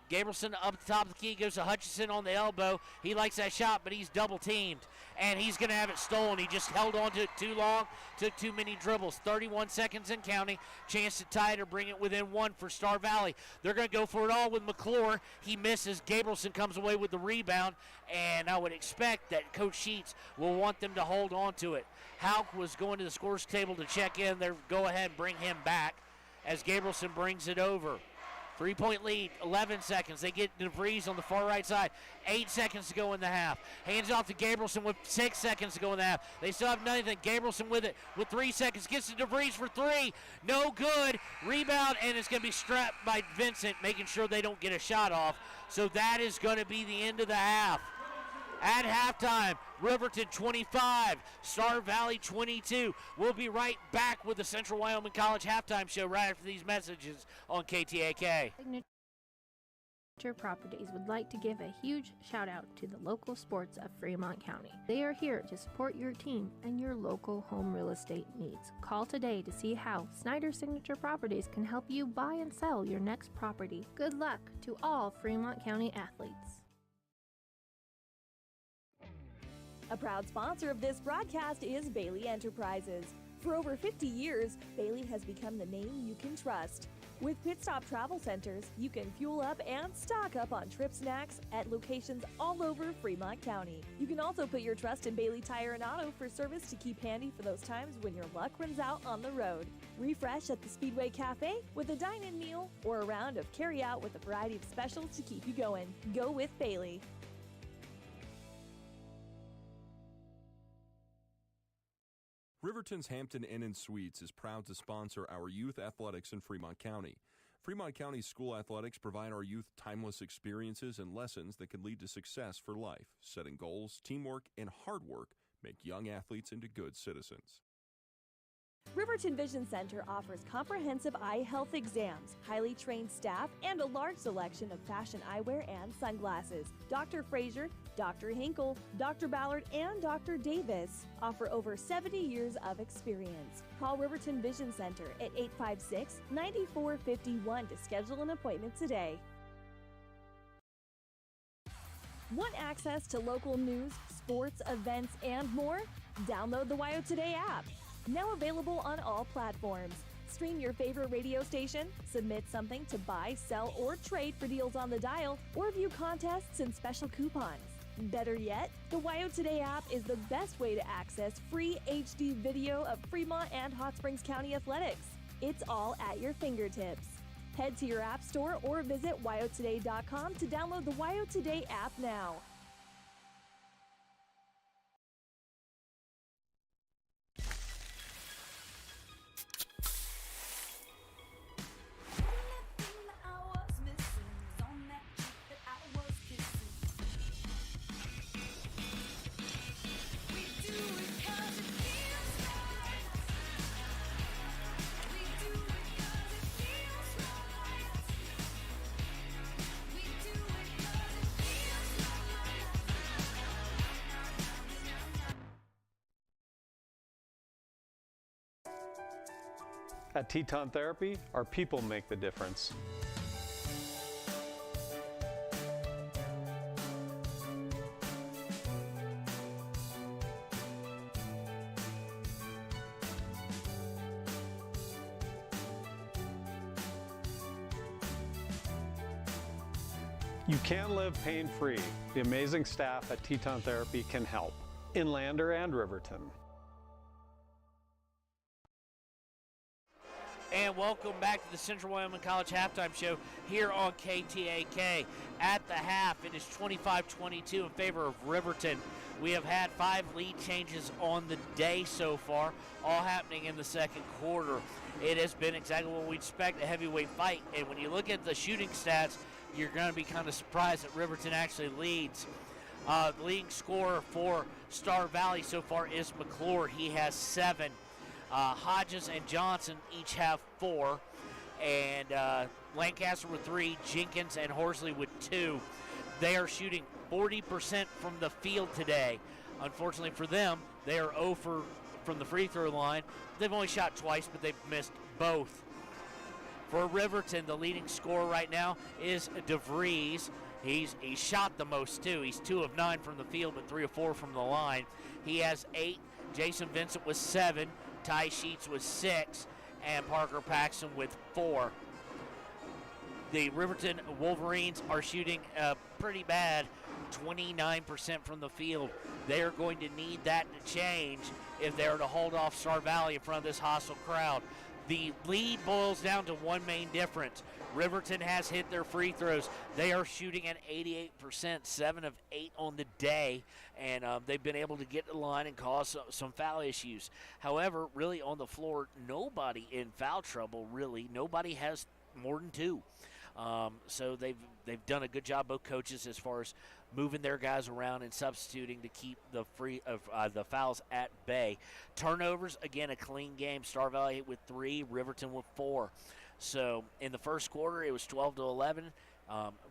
Gabrielson up the top of the key, goes to Hutchison on the elbow. He likes that shot, but he's double teamed, and he's going to have it stolen. He just held on to it too long, took too many dribbles. 31 seconds and counting. Chance to tie it or bring it within 1 for Star Valley. They're going to go for it all with McClure. He misses. Gabrielson comes away with the rebound, and I would expect that Coach Sheets will want them to hold on to it. Hauk was going to the scores table to check in. They'll go ahead and bring him back as Gabrielson brings it over. 3-point lead, 11 seconds. They get DeVries on the far right side. 8 seconds to go in the half. Hands off to Gabrielson with 6 seconds to go in the half. They still have nothing. Gabrielson with it with 3 seconds. Gets to DeVries for 3. No good. Rebound, and it's going to be strapped by Vincent, making sure they don't get a shot off. So that is going to be the end of the half. At halftime, Riverton 25, Star Valley 22. We'll be right back with the Central Wyoming College halftime show right after these messages on KTAK. Signature Properties would like to give a huge shout out to the local sports of Fremont County. They are here to support your team and your local home real estate needs. Call today to see how Snyder Signature Properties can help you buy and sell your next property. Good luck to all Fremont County athletes. A proud sponsor of this broadcast is Bailey Enterprises. For over 50 years, Bailey has become the name you can trust. With Pit Stop Travel Centers, you can fuel up and stock up on trip snacks at locations all over Fremont County. You can also put your trust in Bailey Tire and Auto for service to keep handy for those times when your luck runs out on the road. Refresh at the Speedway Cafe with a dine-in meal or a round of carry-out with a variety of specials to keep you going. Go with Bailey. Riverton's Hampton Inn and Suites is proud to sponsor our youth athletics in Fremont County. Fremont County School Athletics provide our youth timeless experiences and lessons that can lead to success for life. Setting goals, teamwork, and hard work make young athletes into good citizens. Riverton Vision Center offers comprehensive eye health exams, highly trained staff, and a large selection of fashion eyewear and sunglasses. Dr. Frazier, Dr. Hinkle, Dr. Ballard, and Dr. Davis offer over 70 years of experience. Call Riverton Vision Center at 856-9451 to schedule an appointment today. Want access to local news, sports, events, and more? Download the WYO Today app. Now available on all platforms. Stream your favorite radio station, submit something to buy, sell, or trade for deals on the dial, or view contests and special coupons. Better yet, the WYO Today app is the best way to access free HD video of Fremont and Hot Springs County athletics. It's all at your fingertips. Head to your app store or visit wyotoday.com to download the WYO Today app now. At Teton Therapy, our people make the difference. You can live pain-free. The amazing staff at Teton Therapy can help. In Lander and Riverton. And welcome back to the Central Wyoming College Halftime Show here on KTAK. At the half, it is 25-22 in favor of Riverton. We have had 5 lead changes on the day so far, all happening in the second quarter. It has been exactly what we'd expect, a heavyweight fight. And when you look at the shooting stats, you're going to be kind of surprised that Riverton actually leads. The leading scorer for Star Valley so far is McClure. He has 7. Hodges and Johnson each have 4, and Lancaster with 3, Jenkins and Horsley with 2. They are shooting 40% from the field today. Unfortunately for them, they are 0 from the free throw line. They've only shot twice, but they've missed both. For Riverton, the leading scorer right now is DeVries. He's shot the most too. He's 2 of 9 from the field, but 3 of 4 from the line. He has 8. Jason Vincent with 7. Ty Sheets with 6, and Parker Paxson with 4. The Riverton Wolverines are shooting pretty bad, 29% from the field. They are going to need that to change if they are to hold off Star Valley in front of this hostile crowd. The lead boils down to one main difference. Riverton has hit their free throws. They are shooting at 88%, 7 of 8 on the day, and they've been able to get to the line and cause some foul issues. However, really on the floor, nobody in foul trouble, really. Nobody has more than 2. So they've done a good job, both coaches, as far as moving their guys around and substituting to keep the fouls at bay. Turnovers, again, a clean game. Star Valley with 3, Riverton with 4. So in the first quarter, it was 12-11.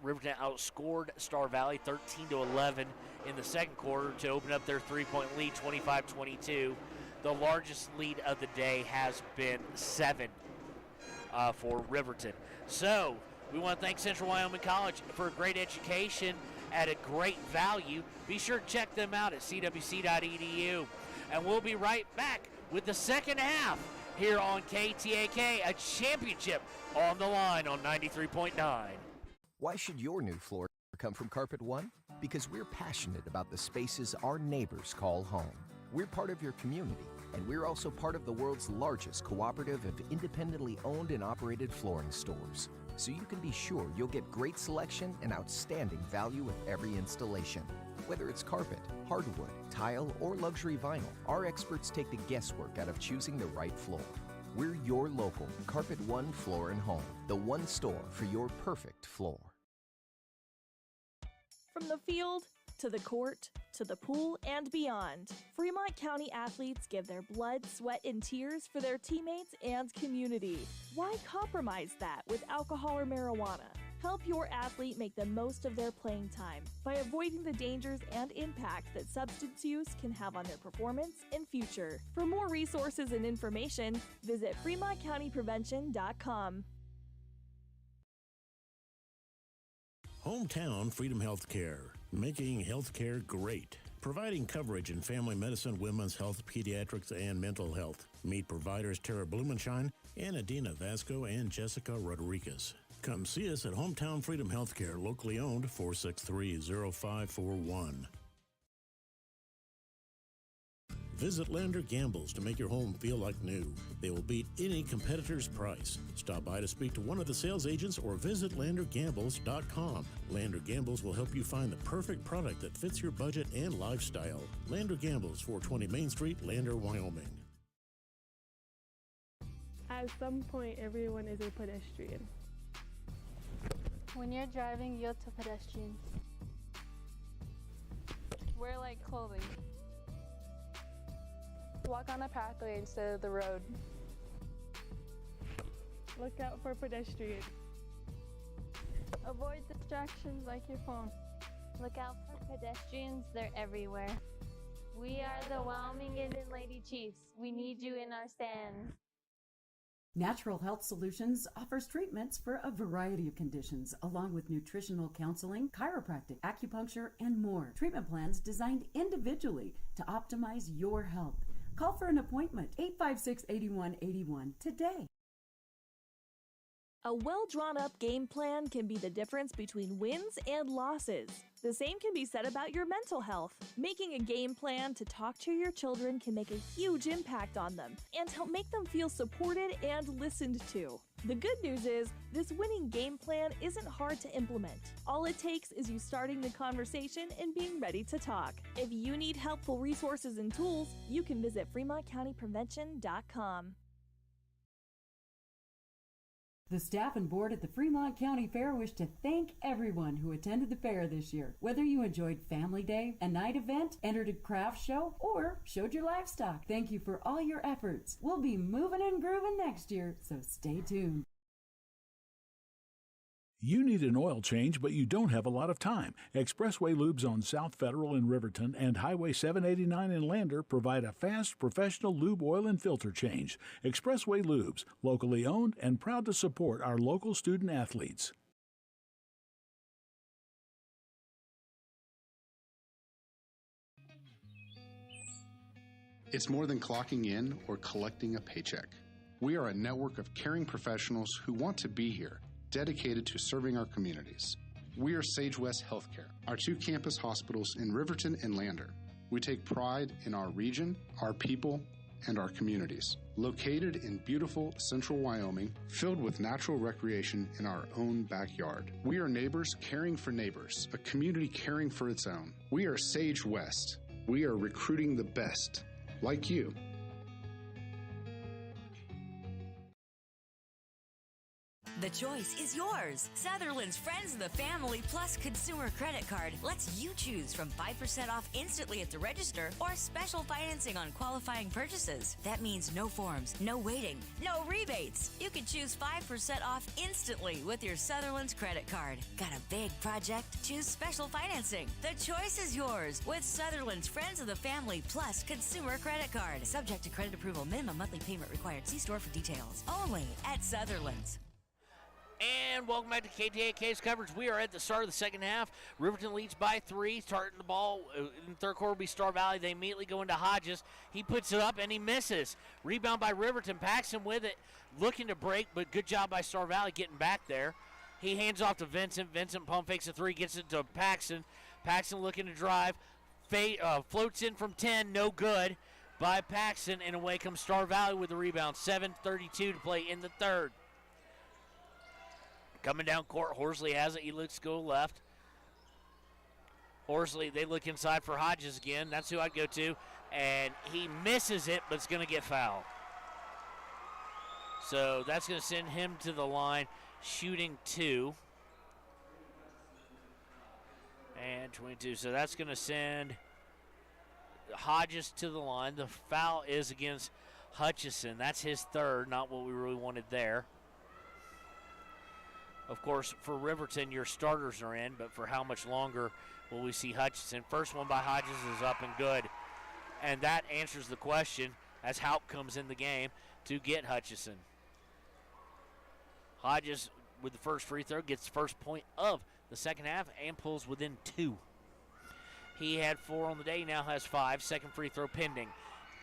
Riverton outscored Star Valley 13-11 in the second quarter to open up their 3-point lead, 25-22. The largest lead of the day has been 7 for Riverton. So we want to thank Central Wyoming College for a great education at a great value. Be sure to check them out at cwc.edu. And we'll be right back with the second half here on KTAK, a championship on the line on 93.9. Why should your new floor come from Carpet One? Because we're passionate about the spaces our neighbors call home. We're part of your community, and we're also part of the world's largest cooperative of independently owned and operated flooring stores. So you can be sure you'll get great selection and outstanding value with every installation. Whether it's carpet, hardwood, tile, or luxury vinyl, our experts take the guesswork out of choosing the right floor. We're your local Carpet One Floor and Home, the one store for your perfect floor. From the field to the court to the pool and beyond, Fremont County athletes give their blood, sweat, and tears for their teammates and community. Why compromise that with alcohol or marijuana? Help your athlete make the most of their playing time by avoiding the dangers and impact that substance use can have on their performance and future. For more resources and information, visit FremontCountyPrevention.com. Hometown Freedom Healthcare, making healthcare great. Providing coverage in family medicine, women's health, pediatrics, and mental health. Meet providers Tara Blumenshine and Adina Vasco and Jessica Rodriguez. Come see us at Hometown Freedom Healthcare, locally owned, 463-0541. Visit Lander Gambles to make your home feel like new. They will beat any competitor's price. Stop by to speak to one of the sales agents or visit LanderGambles.com. Lander Gambles will help you find the perfect product that fits your budget and lifestyle. Lander Gambles, 420 Main Street, Lander, Wyoming. At some point, everyone is a pedestrian. When you're driving, yield to pedestrians. Wear light clothing. Walk on a pathway instead of the road. Look out for pedestrians. Avoid distractions like your phone. Look out for pedestrians, they're everywhere. We are the Wyoming Indian Lady Chiefs. We need you in our stand. Natural Health Solutions offers treatments for a variety of conditions, along with nutritional counseling, chiropractic, acupuncture, and more. Treatment plans designed individually to optimize your health. Call for an appointment, 856-8181 today. A well-drawn-up game plan can be the difference between wins and losses. The same can be said about your mental health. Making a game plan to talk to your children can make a huge impact on them and help make them feel supported and listened to. The good news is, this winning game plan isn't hard to implement. All it takes is you starting the conversation and being ready to talk. If you need helpful resources and tools, you can visit FremontCountyPrevention.com. The staff and board at the Fremont County Fair wish to thank everyone who attended the fair this year. Whether you enjoyed Family Day, a night event, entered a craft show, or showed your livestock, thank you for all your efforts. We'll be moving and grooving next year, so stay tuned. You need an oil change, but you don't have a lot of time. Expressway Lubes on South Federal in Riverton and Highway 789 in Lander provide a fast, professional lube oil and filter change. Expressway Lubes, locally owned and proud to support our local student athletes. It's more than clocking in or collecting a paycheck. We are a network of caring professionals who want to be here, dedicated to serving our communities. We are Sage West Healthcare, our two campus hospitals in Riverton and Lander. We take pride in our region, our people, and our communities. Located in beautiful central Wyoming, filled with natural recreation in our own backyard. We are neighbors caring for neighbors, a community caring for its own. We are Sage West. We are recruiting the best, like you. The choice is yours. Sutherland's Friends of the Family Plus Consumer Credit Card lets you choose from 5% off instantly at the register or special financing on qualifying purchases. That means no forms, no waiting, no rebates. You can choose 5% off instantly with your Sutherland's credit card. Got a big project? Choose special financing. The choice is yours with Sutherland's Friends of the Family Plus Consumer Credit Card. Subject to credit approval. Minimum monthly payment required. See store for details. Only at Sutherland's. And welcome back to KTAK's coverage. We are at the start of the second half. Riverton leads by 3. Starting the ball in the third quarter will be Star Valley. They immediately go into Hodges. He puts it up and he misses. Rebound by Riverton. Paxton with it, looking to break, but good job by Star Valley getting back there. He hands off to Vincent. Vincent pump fakes a 3, gets it to Paxton. Paxton looking to drive. Floats in from 10, no good by Paxton, and away comes Star Valley with the rebound. 7:32 to play in the third. Coming down court, Horsley has it. He looks to go left. Horsley, they look inside for Hodges again. That's who I'd go to. And he misses it, but it's going to get fouled. So that's going to send him to the line, shooting 2. And 22. So that's going to send Hodges to the line. The foul is against Hutchison. That's his third, not what we really wanted there. Of course, for Riverton, your starters are in, but for how much longer will we see Hutchison? First one by Hodges is up and good. And that answers the question as Houck comes in the game to get Hutchison. Hodges, with the first free throw, gets the first point of the second half and pulls within 2. He had 4 on the day, now has 5. Second free throw pending.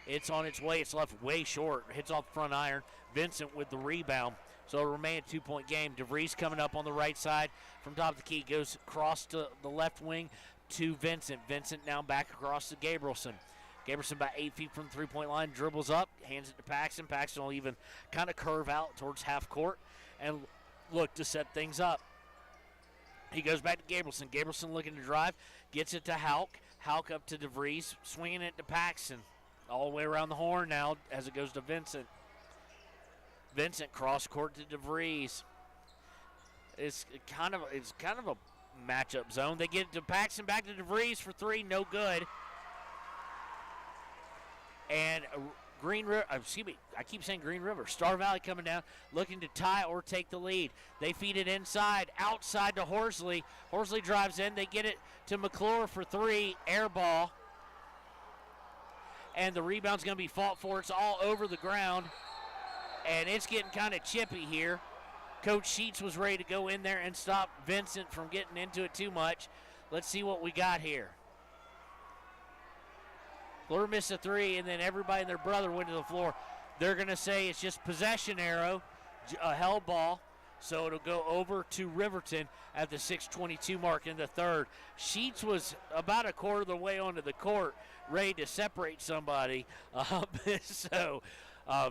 It's on its way. It's left way short. Hits off the front iron. Vincent with the rebound. So it'll remain a 2-point game. DeVries coming up on the right side from top of the key. Goes across to the left wing to Vincent. Vincent now back across to Gabrielson. Gabrielson about 8 feet from the 3-point line. Dribbles up. Hands it to Paxton. Paxton will even kind of curve out towards half court and look to set things up. He goes back to Gabrielson. Gabrielson looking to drive. Gets it to Houck. Houck up to DeVries. Swinging it to Paxton. All the way around the horn now as it goes to Vincent. Vincent cross court to DeVries. It's kind of a matchup zone. They get it to Paxton, back to DeVries for 3, no good. And Green River, I keep saying Green River. Star Valley coming down, looking to tie or take the lead. They feed it inside, outside to Horsley. Horsley drives in. They get it to McClure for 3, air ball. And the rebound's going to be fought for. It's all over the ground. And it's getting kind of chippy here. Coach Sheets was ready to go in there and stop Vincent from getting into it too much. Let's see what we got here. McClure missed a 3, and then everybody and their brother went to the floor. They're going to say it's just possession arrow, a held ball. So it'll go over to Riverton at the 6:22 mark in the third. Sheets was about a quarter of the way onto the court, ready to separate somebody.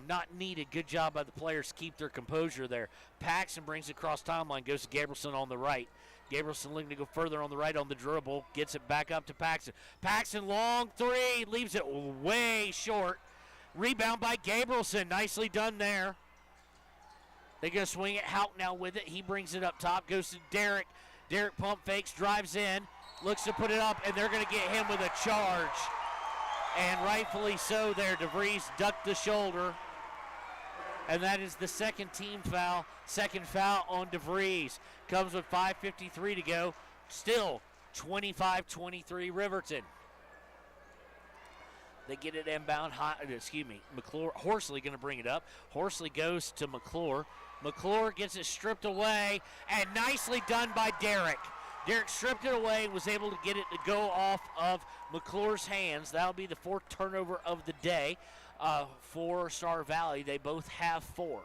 Not needed. Good job by the players to keep their composure there. Paxton brings it across timeline, goes to Gabrielson on the right. Gabrielson looking to go further on the right on the dribble, gets it back up to Paxton. Paxton, long 3, leaves it way short. Rebound by Gabrielson, nicely done there. They're going to swing it. Houck now with it. He brings it up top, goes to Derek. Derek pump fakes, drives in, looks to put it up, and they're going to get him with a charge. And rightfully so there. DeVries ducked the shoulder. And that is the second team foul. Second foul on DeVries. Comes with 5:53 to go. Still 25-23 Riverton. They get it inbound. McClure. Horsley going to bring it up. Horsley goes to McClure. McClure gets it stripped away. And nicely done by Derek. Derek stripped it away, was able to get it to go off of McClure's hands. That'll be the 4th turnover of the day for Star Valley. They both have 4.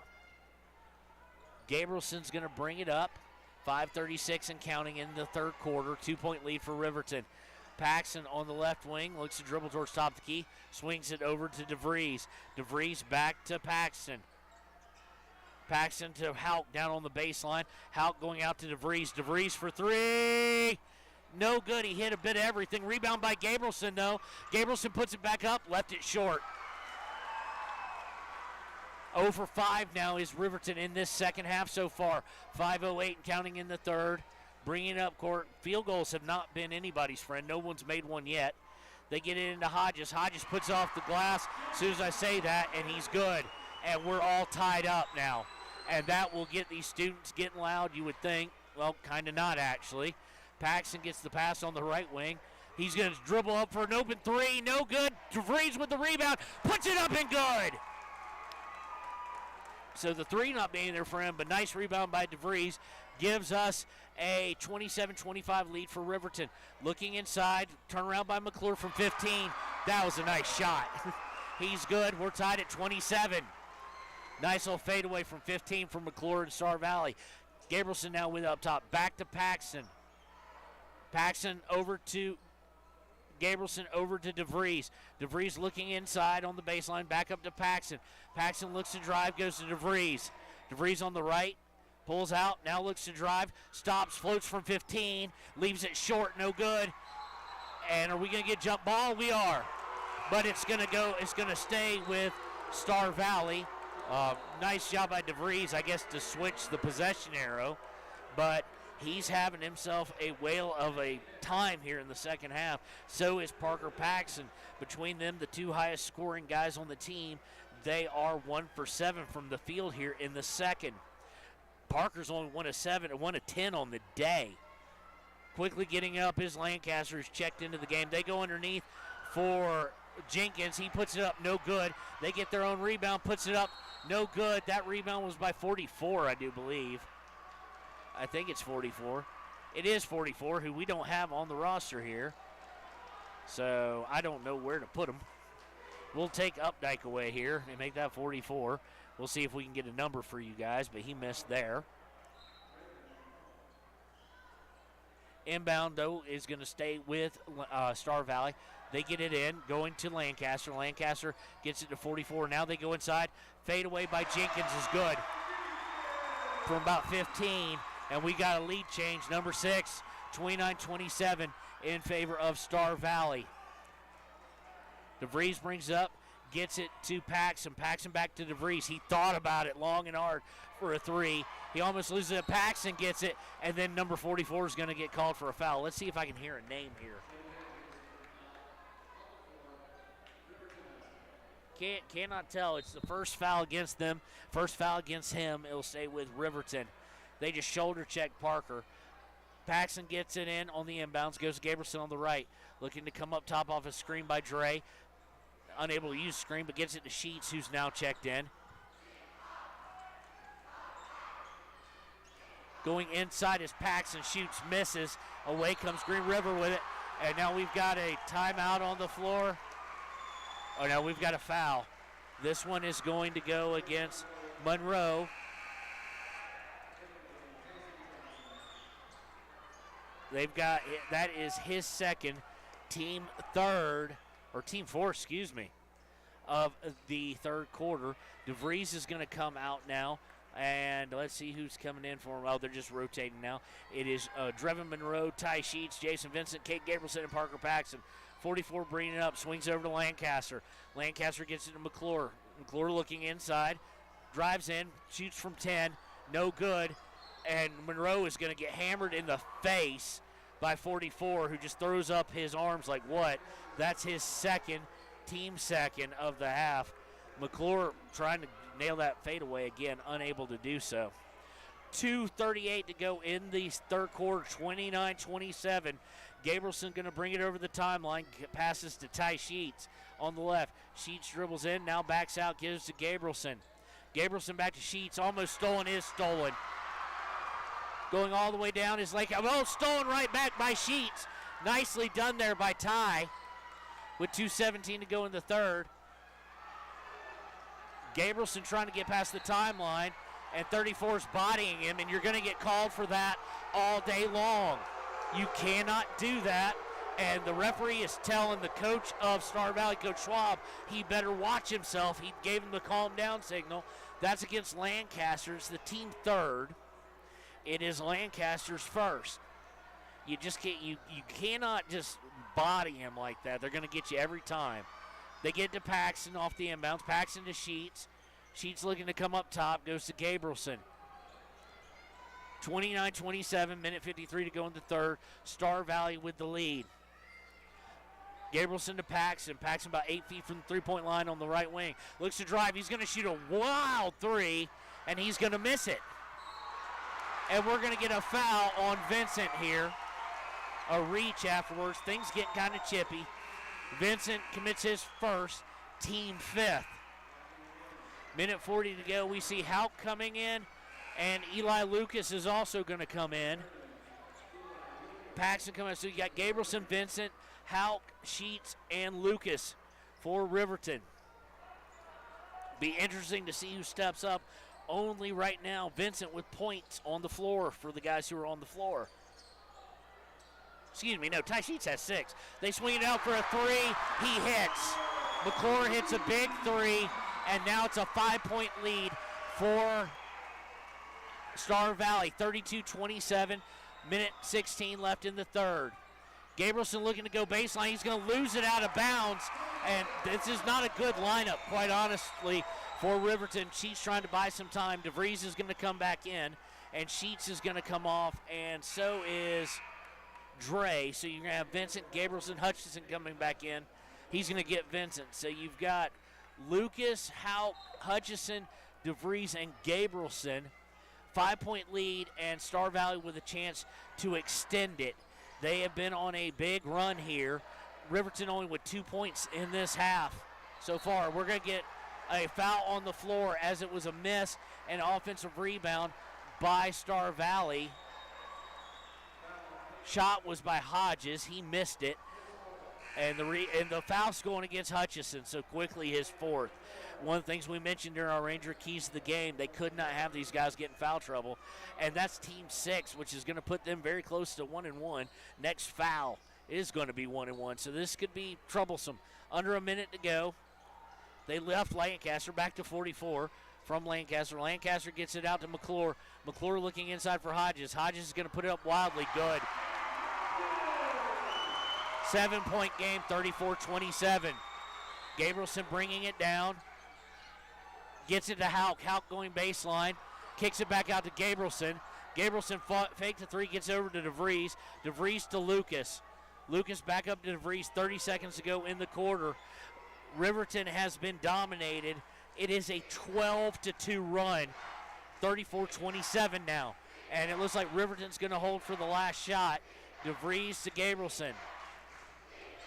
Gabrielson's going to bring it up. 5:36 and counting in the third quarter. 2-point lead for Riverton. Paxton on the left wing, looks to dribble towards top of the key, swings it over to DeVries. DeVries back to Paxton. Paxton to Houck down on the baseline. Houck going out to DeVries. DeVries for 3. No good. He hit a bit of everything. Rebound by Gabrielson, though. Gabrielson puts it back up, left it short. 0 for 5 now is Riverton in this second half so far. 5:08 and counting in the third. Bringing it up court. Field goals have not been anybody's friend. No one's made one yet. They get it into Hodges. Hodges puts off the glass as soon as I say that, and he's good. And we're all tied up now. And that will get these students getting loud, you would think. Well, kind of not, actually. Paxton gets the pass on the right wing. He's going to dribble up for an open 3. No good. DeVries with the rebound. Puts it up and good. So the 3 not being there for him, but nice rebound by DeVries. Gives us a 27-25 lead for Riverton. Looking inside. Turnaround by McClure from 15. That was a nice shot. He's good. We're tied at 27. Nice little fadeaway from 15 from McClure and Star Valley. Gabrielson now with up top. Back to Paxton. Paxton over to Gabrielson, over to DeVries. DeVries looking inside on the baseline. Back up to Paxton. Paxton looks to drive, goes to DeVries. DeVries on the right. Pulls out, now looks to drive. Stops, floats from 15. Leaves it short, no good. And are we going to get jump ball? We are. But it's going to stay with Star Valley. Nice job by DeVries, I guess, to switch the possession arrow, but he's having himself a whale of a time here in the second half. So is Parker Paxson. Between them, the two highest scoring guys on the team, they are 1 for 7 from the field here in the second. Parker's only 1 of 7 and 1 of 10 on the day. Quickly getting up is Lancaster, who's checked into the game. They go underneath for Jenkins. He puts it up, no good. They get their own rebound, puts it up, no good. That rebound was by 44, I do believe. I think it's 44. It is 44, who we don't have on the roster here. So I don't know where to put him. We'll take Updike away here and make that 44. We'll see if we can get a number for you guys, but he missed there. Inbound, though, is going to stay with Star Valley. They get it in, going to Lancaster. Lancaster gets it to 44. Now they go inside. Fade away by Jenkins is good from about 15. And we got a lead change, number 6, 29-27 in favor of Star Valley. DeVries brings it up, gets it to Paxson. Paxson back to DeVries. He thought about it long and hard for a 3. He almost loses it. Paxson gets it, and then number 44 is going to get called for a foul. Let's see if I can hear a name here. Cannot tell. It's the first foul against them. First foul against him. It'll stay with Riverton. They just shoulder check Parker. Paxson gets it in on the inbounds. Goes to Gabrielson on the right. Looking to come up top off a screen by Dre. Unable to use screen, but gets it to Sheets, who's now checked in. Going inside as Paxson shoots, misses. Away comes Green River with it. And now we've got a timeout on the floor. Oh, no, we've got a foul. This one is going to go against Monroe. They've got, that is his second, team four, of the third quarter. DeVries is going to come out now, and let's see who's coming in for him. Oh, they're just rotating now. It is Drevin Monroe, Ty Sheets, Jason Vincent, Kate Gabrielson, and Parker Paxson. 44 bringing it up, swings over to Lancaster. Lancaster gets it to McClure. McClure looking inside, drives in, shoots from 10, no good. And Monroe is going to get hammered in the face by 44, who just throws up his arms like what? That's his second, team second of the half. McClure trying to nail that fadeaway again, unable to do so. 2:38 to go in the third quarter, 29-27. Gabrielson going to bring it over the timeline, passes to Ty Sheets on the left. Sheets dribbles in, now backs out, gives to Gabrielson. Gabrielson back to Sheets, almost stolen, is stolen. Going all the way down is Lake. Oh, stolen right back by Sheets. Nicely done there by Ty with 2:17 to go in the third. Gabrielson trying to get past the timeline, and 34's bodying him, and you're going to get called for that all day long. You cannot do that, and the referee is telling the coach of Star Valley, Coach Schwab, he better watch himself. He gave him the calm down signal. That's against Lancaster. It's the team third. It is Lancaster's first. You just can't, you cannot just body him like that. They're going to get you every time. They get to Paxson off the inbounds. Paxson to Sheets. Sheets looking to come up top. Goes to Gabrielson. 29-27, minute 53 to go in the third. Star Valley with the lead. Gabrielson to Paxson. Paxson about 8 feet from the three-point line on the right wing. Looks to drive. He's going to shoot a wild three, and he's going to miss it. And we're going to get a foul on Vincent here. A reach afterwards. Things getting kind of chippy. Vincent commits his first, team fifth. Minute 40 to go. We see Houck coming in, and Eli Lucas is also going to come in. Paxson coming in. So you got Gabrielson, Vincent, Houck, Sheets, and Lucas for Riverton. Be interesting to see who steps up. Only right now, Vincent with points on the floor for the guys who are on the floor. Excuse me, no, Ty Sheets has 6. They swing it out for a 3. He hits. McClure hits a big 3, and now it's a 5-point lead for Star Valley. 32-27, minute 16 left in the third. Gabrielson looking to go baseline. He's going to lose it out of bounds, and this is not a good lineup, quite honestly, For Riverton, Sheets trying to buy some time. DeVries is going to come back in, and Sheets is going to come off, and so is Dre. So you're going to have Vincent, Gabrielson, Hutchinson coming back in. He's going to get Vincent. So you've got Lucas, Houck, Hutchison, DeVries, and Gabrielson. 5-point lead, and Star Valley with a chance to extend it. They have been on a big run here. Riverton only with 2 points in this half so far. We're going to get a foul on the floor as it was a miss, and offensive rebound by Star Valley. Shot was by Hodges. He missed it. And the foul's going against Hutchison, so quickly his fourth. One of the things we mentioned during our Ranger Keys to the game, they could not have these guys get in foul trouble, and that's Team 6, which is going to put them very close to 1-1. Next foul is going to be 1-1, so this could be troublesome. Under a minute to go. They left Lancaster back to 44 from Lancaster. Lancaster gets it out to McClure. McClure looking inside for Hodges. Hodges is going to put it up wildly. Good. 7-point game, 34-27. Gabrielson bringing it down. Gets it to Houck. Houck going baseline. Kicks it back out to Gabrielson. Gabrielson faked the three, gets over to DeVries. DeVries to Lucas. Lucas back up to DeVries 30 seconds to go in the quarter. Riverton has been dominated. It is a 12-2 run. 34-27 now. And it looks like Riverton's going to hold for the last shot. DeVries to Gabrielson.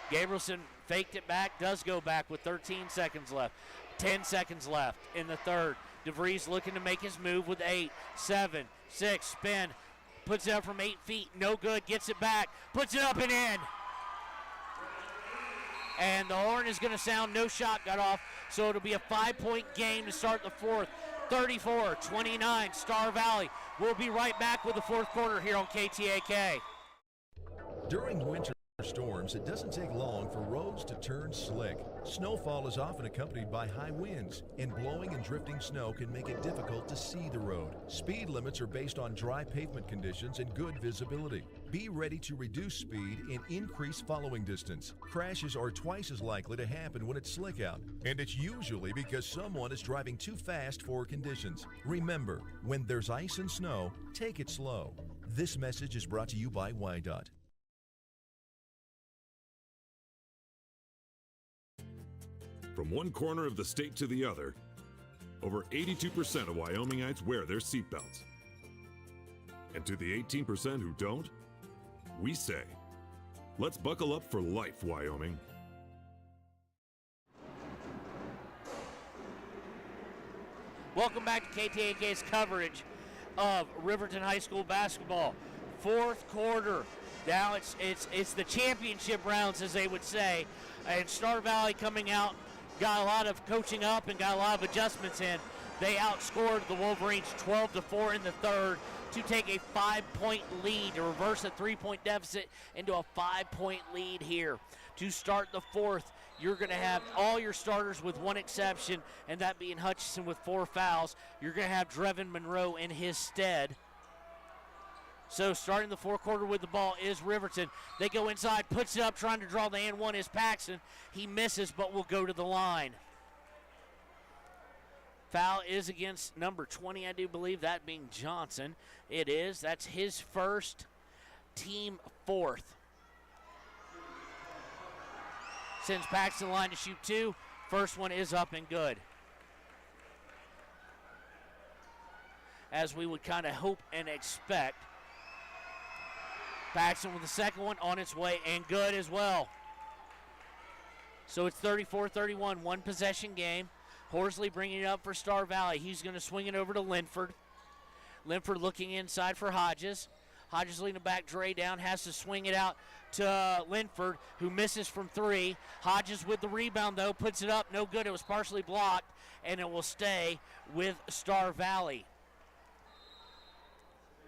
Gabrielson faked it back, does go back with 13 seconds left. 10 seconds left in the third. DeVries looking to make his move with 8, 7, 6, spin. Puts it up from 8 feet, no good, gets it back, puts it up and in. And the horn is going to sound, no shot got off, so it'll be a 5-point game to start the fourth. 34-29, Star Valley. We'll be right back with the fourth quarter here on KTAK. During winter storms, it doesn't take long for roads to turn slick. Snowfall is often accompanied by high winds, and blowing and drifting snow can make it difficult to see the road. Speed limits are based on dry pavement conditions and good visibility. Be ready to reduce speed and increase following distance. Crashes are twice as likely to happen when it's slick out, and it's usually because someone is driving too fast for conditions. Remember, when there's ice and snow, take it slow. This message is brought to you by WYDOT. From one corner of the state to the other, over 82% of Wyomingites wear their seatbelts. And to the 18% who don't, we say, let's buckle up for life, Wyoming. Welcome back to KTAK's coverage of Riverton High School basketball. Fourth quarter. Now it's the championship rounds, as they would say. And Star Valley coming out, got a lot of coaching up and got a lot of adjustments in. They outscored the Wolverines 12-4 in the third to take a 5-point lead, to reverse a 3-point deficit into a 5-point lead here. To start the fourth, you're going to have all your starters with one exception, and that being Hutchison with 4 fouls. You're going to have Drevin Monroe in his stead. So starting the fourth quarter with the ball is Riverton. They go inside, puts it up, trying to draw the and one is Paxton. He misses, but will go to the line. Foul is against number 20, I do believe, that being Johnson. It is. That's his first, team fourth. Sends Paxton line to shoot 2. First one is up and good. As we would kind of hope and expect. Paxton with the second one on its way and good as well. So it's 34-31, one possession game. Horsley bringing it up for Star Valley. He's going to swing it over to Linford. Linford looking inside for Hodges. Hodges leaning back, Dre down, has to swing it out to Linford, who misses from 3. Hodges with the rebound, though, puts it up, no good. It was partially blocked, and it will stay with Star Valley.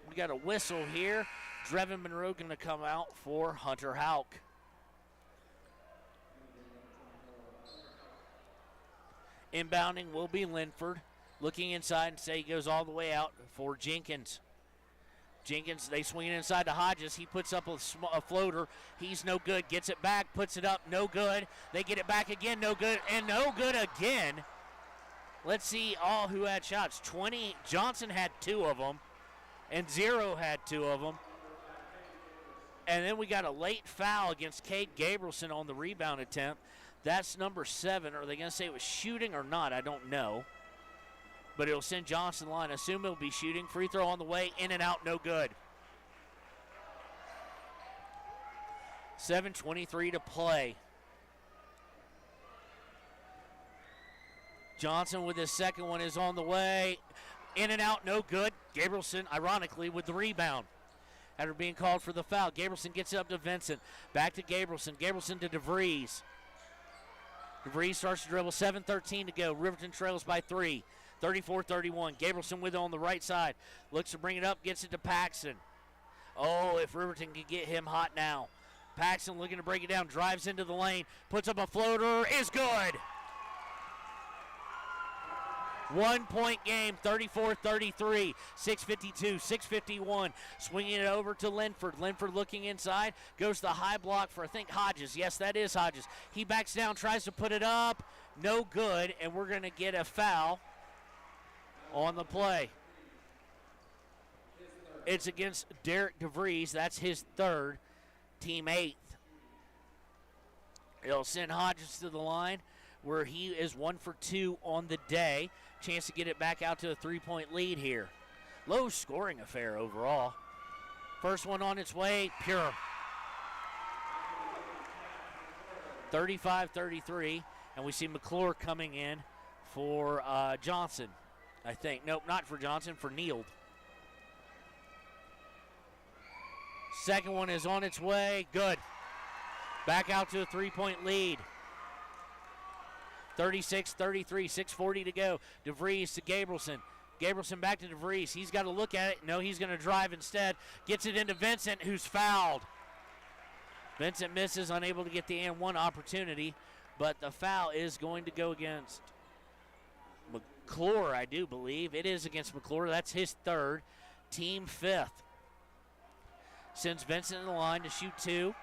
We got a whistle here. Drevin Monroe going to come out for Hunter Houck. Inbounding will be Linford. Looking inside and say he goes all the way out for Jenkins. Jenkins, they swing it inside to Hodges. He puts up a floater. He's no good. Gets it back, puts it up, no good. They get it back again, no good, and no good again. Let's see all who had shots. 20, Johnson had 2 of them, and 0 had 2 of them. And then we got a late foul against Kate Gabrielson on the rebound attempt. That's number 7. Are they going to say it was shooting or not? I don't know. But it'll send Johnson line. Assume it'll be shooting. Free throw on the way. In and out. No good. 7:23 to play. Johnson with his second one is on the way. In and out. No good. Gabrielson, ironically, with the rebound. After being called for the foul, Gabrielson gets it up to Vincent. Back to Gabrielson. Gabrielson to DeVries. DeVries starts to dribble. 7:13 to go. Riverton trails by 3. 34-31. Gabrielson with it on the right side. Looks to bring it up. Gets it to Paxson. Oh, if Riverton can get him hot now. Paxson looking to break it down. Drives into the lane. Puts up a floater. Is good. 1-point game, 34-33, 6:52, 6:51. Swinging it over to Linford. Linford looking inside. Goes to the high block for, I think, Hodges. Yes, that is Hodges. He backs down, tries to put it up. No good, and we're going to get a foul on the play. It's against Derek DeVries. That's his 3rd, team 8th. It'll send Hodges to the line where he is 1 for 2 on the day. Chance to get it back out to a 3-point lead here. Low scoring affair overall. First one on its way, pure. 35-33, and we see McClure coming in for Johnson, I think. Nope, not for Johnson, for Neild. Second one is on its way, good. Back out to a 3-point lead. 36-33, 6:40 to go. DeVries to Gabrielson. Gabrielson back to DeVries. He's got to look at it. No, he's going to drive instead. Gets it into Vincent, who's fouled. Vincent misses, unable to get the and-one opportunity, but the foul is going to go against McClure, I do believe. It is against McClure. That's his 3rd, team 5th. Sends Vincent in the line to shoot 2.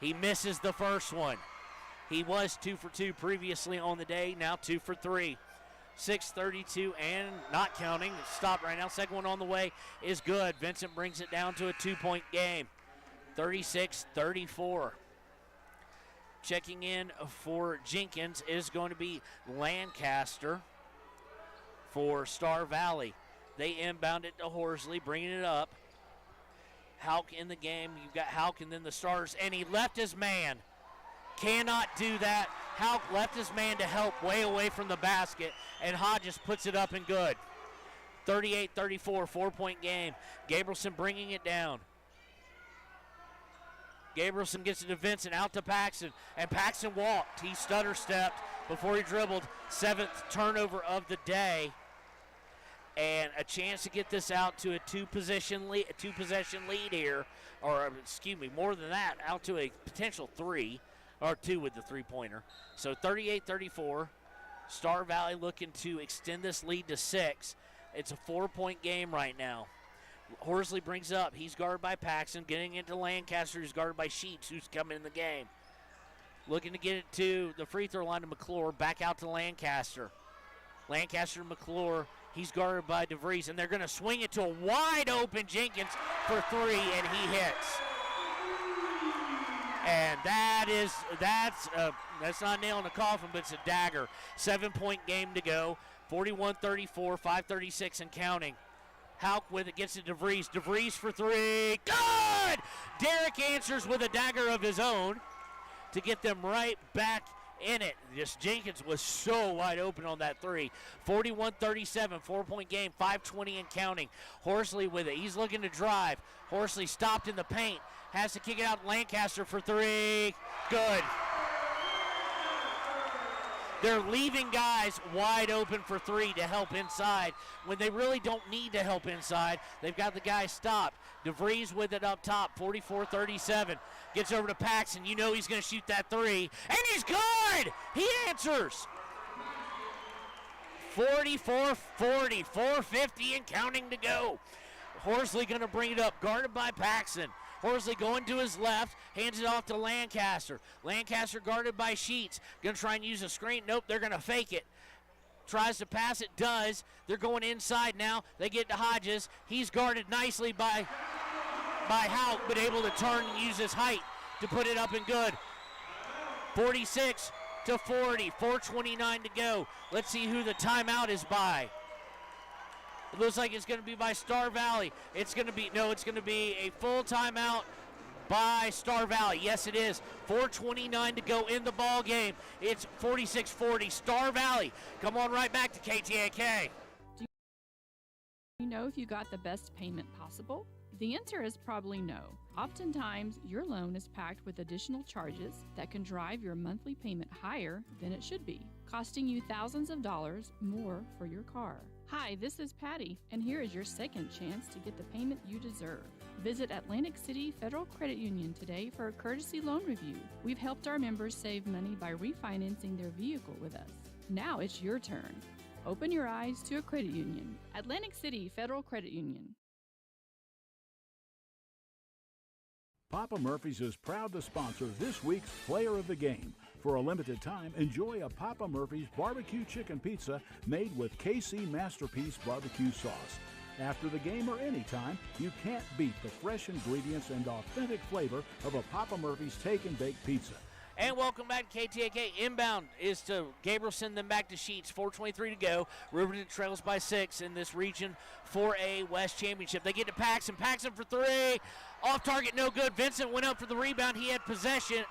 He misses the first one. He was 2 for 2 previously on the day, now 2 for 3. 6:32 and not counting. Stop right now. Second one on the way is good. Vincent brings it down to a 2-point game. 36-34. Checking in for Jenkins is going to be Lancaster for Star Valley. They inbound it to Horsley, bringing it up. Hauk in the game. You've got Hauk and then the Stars, and he left his man. Cannot do that. Hauk left his man to help way away from the basket, and Hodges puts it up and good. 38-34, 4-point game. Gabrielson bringing it down. Gabrielson gets it to Vincent, out to Paxson, and Paxson walked. He stutter-stepped before he dribbled. 7th turnover of the day, and a chance to get this out to a two-possession lead here, or excuse me, more than that, out to a potential 3. Or 2 with the 3-pointer. So 38-34. Star Valley looking to extend this lead to 6. It's a 4-point game right now. Horsley brings up. He's guarded by Paxson. Getting into Lancaster, who's guarded by Sheets, who's coming in the game. Looking to get it to the free throw line to McClure. Back out to Lancaster. Lancaster to McClure. He's guarded by DeVries, and they're going to swing it to a wide open Jenkins for 3, and he hits. And that's not nailing a coffin, but it's a dagger. 7-point game to go. 41-34, 5:36 and counting. Hauk with it, gets to DeVries. DeVries for 3. Good! Derek answers with a dagger of his own to get them right back in it. Just Jenkins was so wide open on that 3. 41-37, 4-point game, 5:20 and counting. Horsley with it. He's looking to drive. Horsley stopped in the paint. Has to kick it out. Lancaster for 3. Good. They're leaving guys wide open for 3 to help inside when they really don't need to help inside. They've got the guy stopped. DeVries with it up top, 44-37. Gets over to Paxson. You know he's going to shoot that 3. And he's good! He answers. 44-40, 4:50 and counting to go. Horsley going to bring it up, guarded by Paxson. Horsley going to his left, hands it off to Lancaster. Lancaster guarded by Sheets. Going to try and use a screen. Nope, they're going to fake it. Tries to pass it, does. They're going inside now. They get to Hodges. He's guarded nicely by Hauk, but able to turn and use his height to put it up and good. 46 to 40, 4:29 to go. Let's see who the timeout is by. It looks like it's going to be by Star Valley. It's going to be a full timeout by Star Valley. Yes, it is. 4:29 to go in the ball game. It's 46-40. Star Valley. Come on right back to KTAK. Do you know if you got the best payment possible? The answer is probably no. Oftentimes, your loan is packed with additional charges that can drive your monthly payment higher than it should be, costing you thousands of dollars more for your car. Hi, this is Patty, and here is your second chance to get the payment you deserve. Visit Atlantic City Federal Credit Union today for a courtesy loan review. We've helped our members save money by refinancing their vehicle with us. Now it's your turn. Open your eyes to a credit union. Atlantic City Federal Credit Union. Papa Murphy's is proud to sponsor this week's Player of the Game. For a limited time, enjoy a Papa Murphy's barbecue chicken pizza made with KC Masterpiece barbecue sauce. After the game or anytime, you can't beat the fresh ingredients and authentic flavor of a Papa Murphy's Take and Bake pizza. And welcome back to KTAK. Inbound is to Gabrielson, then back to Sheets. 4:23 to go. Riverton trails by 6 in this Region 4A West Championship. They get to Paxson. Paxson for 3. Off target, no good. Vincent went up for the rebound. He had position,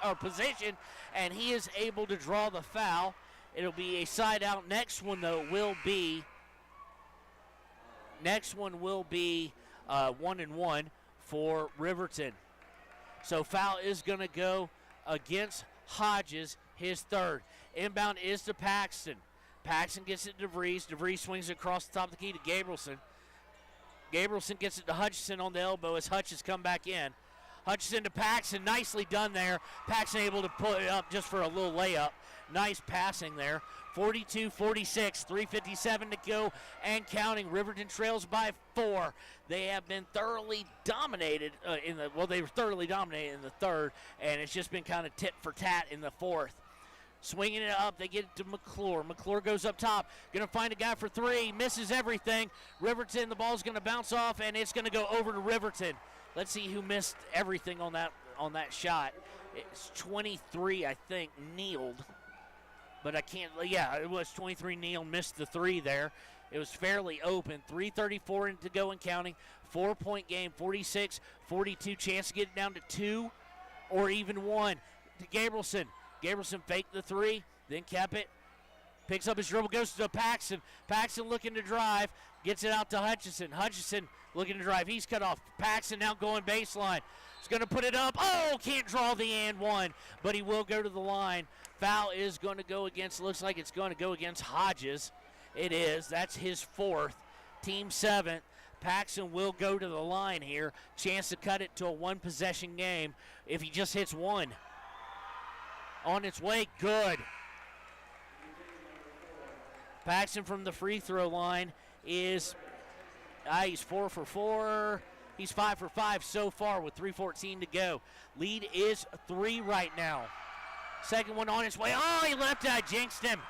and he is able to draw the foul. It'll be a side out. Next one, though, will be 1-1 for Riverton. So foul is going to go against Hodges, his third. Inbound is to Paxton. Paxton gets it to DeVries. DeVries swings it across the top of the key to Gabrielson. Gabrielson gets it to Hutchison on the elbow as Hutchins come back in. Hutchison to Paxton, nicely done there. Paxton able to put it up just for a little layup. Nice passing there. 42-46, 3:57 to go and counting. Riverton trails by 4. They have been thoroughly dominated they were thoroughly dominated in the third, and it's just been kind of tit for tat in the fourth. Swinging it up, they get it to McClure. McClure goes up top, going to find a guy for 3, misses everything. Riverton, the ball's going to bounce off, and it's going to go over to Riverton. Let's see who missed everything on that shot. It's 23, I think, kneeled. But I can't, it was 23 Neal, missed the 3 there. It was fairly open. 3:34 to go and counting. 4-point game, 46-42. Chance to get it down to 2 or even 1. To Gabrielson. Gabrielson faked the 3, then kept it. Picks up his dribble, goes to Paxton. Paxton looking to drive, gets it out to Hutchison. Hutchison looking to drive. He's cut off. Paxton now going baseline. He's going to put it up. Oh, can't draw the and one, but he will go to the line. Foul is going to go against, looks like it's going to go against Hodges. It is. That's his 4th. Team 7th. Paxton will go to the line here. Chance to cut it to a 1-possession game if he just hits 1. On its way, good. Paxton from the free throw line is, he's 4 for 4. He's 5 for 5 so far with 3:14 to go. Lead is 3 right now. Second one on its way. Oh, he left it. I jinxed him.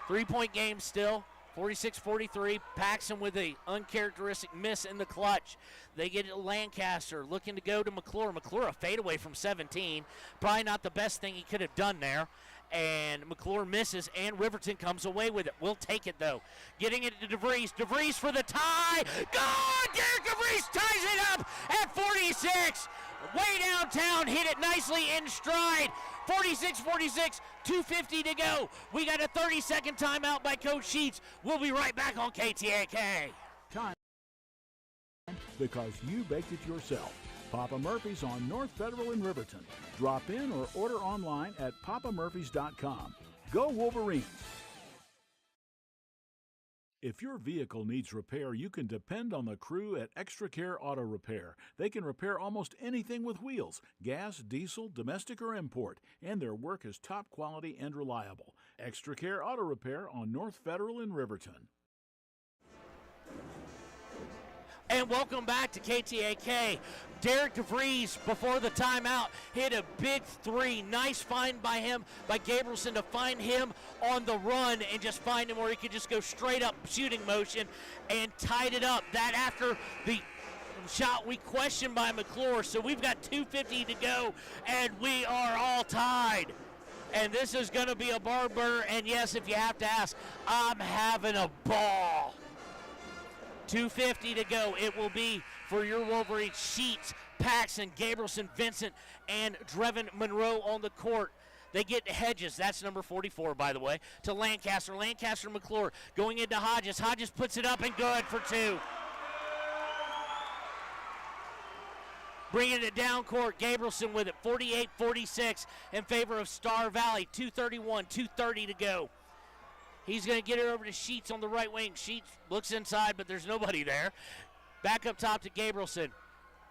3-point game still. 46-43. Paxton with a uncharacteristic miss in the clutch. They get it to Lancaster, looking to go to McClure. McClure a fadeaway from 17. Probably not the best thing he could have done there. And McClure misses, and Riverton comes away with it. We'll take it, though. Getting it to DeVries. DeVries for the tie. Good! Derek DeVries ties it up at 46. Way downtown, hit it nicely in stride. 46-46, 2:50 to go. We got a 30-second timeout by Coach Sheets. We'll be right back on KTAK. Time because you baked it yourself. Papa Murphy's on North Federal in Riverton. Drop in or order online at papamurphys.com. Go Wolverines! If your vehicle needs repair, you can depend on the crew at Extra Care Auto Repair. They can repair almost anything with wheels, gas, diesel, domestic, or import, and their work is top quality and reliable. Extra Care Auto Repair on North Federal in Riverton. And welcome back to KTAK. Derek DeVries, before the timeout, hit a big three. Nice find by him, by Gabrielson, to find him on the run and just find him where he could just go straight up shooting motion and tied it up. That after the shot we questioned by McClure. So we've got 2:50 to go, and we are all tied. And this is going to be a barn burner. And yes, if you have to ask, I'm having a ball. 2:50 to go. It will be for your Wolverines: Sheets, Paxson, Gabrielson, Vincent, and Drevin Monroe on the court. They get Hedges, that's number 44, by the way, to Lancaster. Lancaster, McClure going into Hodges. Hodges puts it up and good for two. Bringing it down court, Gabrielson with it, 48-46 in favor of Star Valley. 2:31, 2:30 to go. He's going to get it over to Sheets on the right wing. Sheets looks inside, but there's nobody there. Back up top to Gabrielson.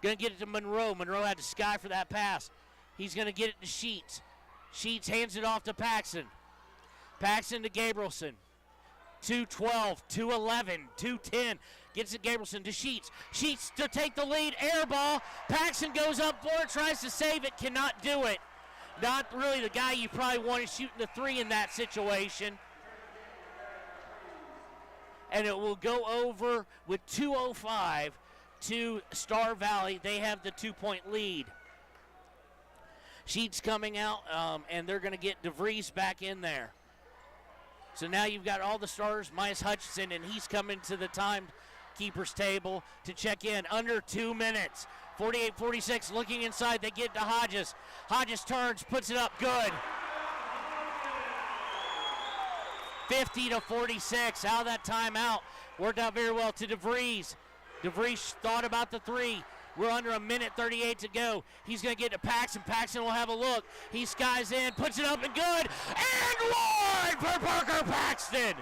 Going to get it to Monroe. Monroe had to sky for that pass. He's going to get it to Sheets. Sheets hands it off to Paxson. Paxson to Gabrielson. 2:12, 2:11, 2:10. Gets it Gabrielson to Sheets. Sheets to take the lead. Air ball. Paxson goes up for it, tries to save it, cannot do it. Not really the guy you probably wanted shooting the three in that situation. And it will go over with 2:05 to Star Valley. They have the 2-point lead. Sheets coming out, and they're going to get DeVries back in there. So now you've got all the starters minus Hutchinson, and he's coming to the timekeepers table to check in. Under 2 minutes. 48-46, looking inside. They get to Hodges. Hodges turns, puts it up, good. 50-46, out of that timeout. Worked out very well to DeVries. DeVries thought about the three. We're under 1:38 to go. He's going to get to Paxson. Paxson will have a look. He skies in, puts it up and good. And one for Parker Paxton.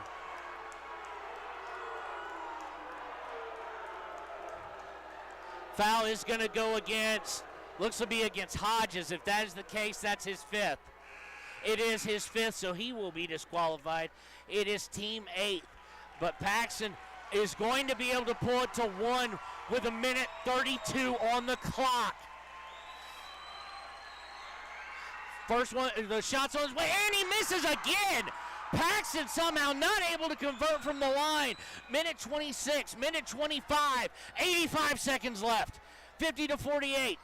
Foul is going to go against, looks to be against Hodges. If that is the case, that's his fifth. It is his fifth, so he will be disqualified. It is team 8. But Paxson is going to be able to pull it to 1 with 1:32 on the clock. First one, the shot's on his way, and he misses again. Paxson somehow not able to convert from the line. 1:26, 1:25, 85 seconds left. 50-48.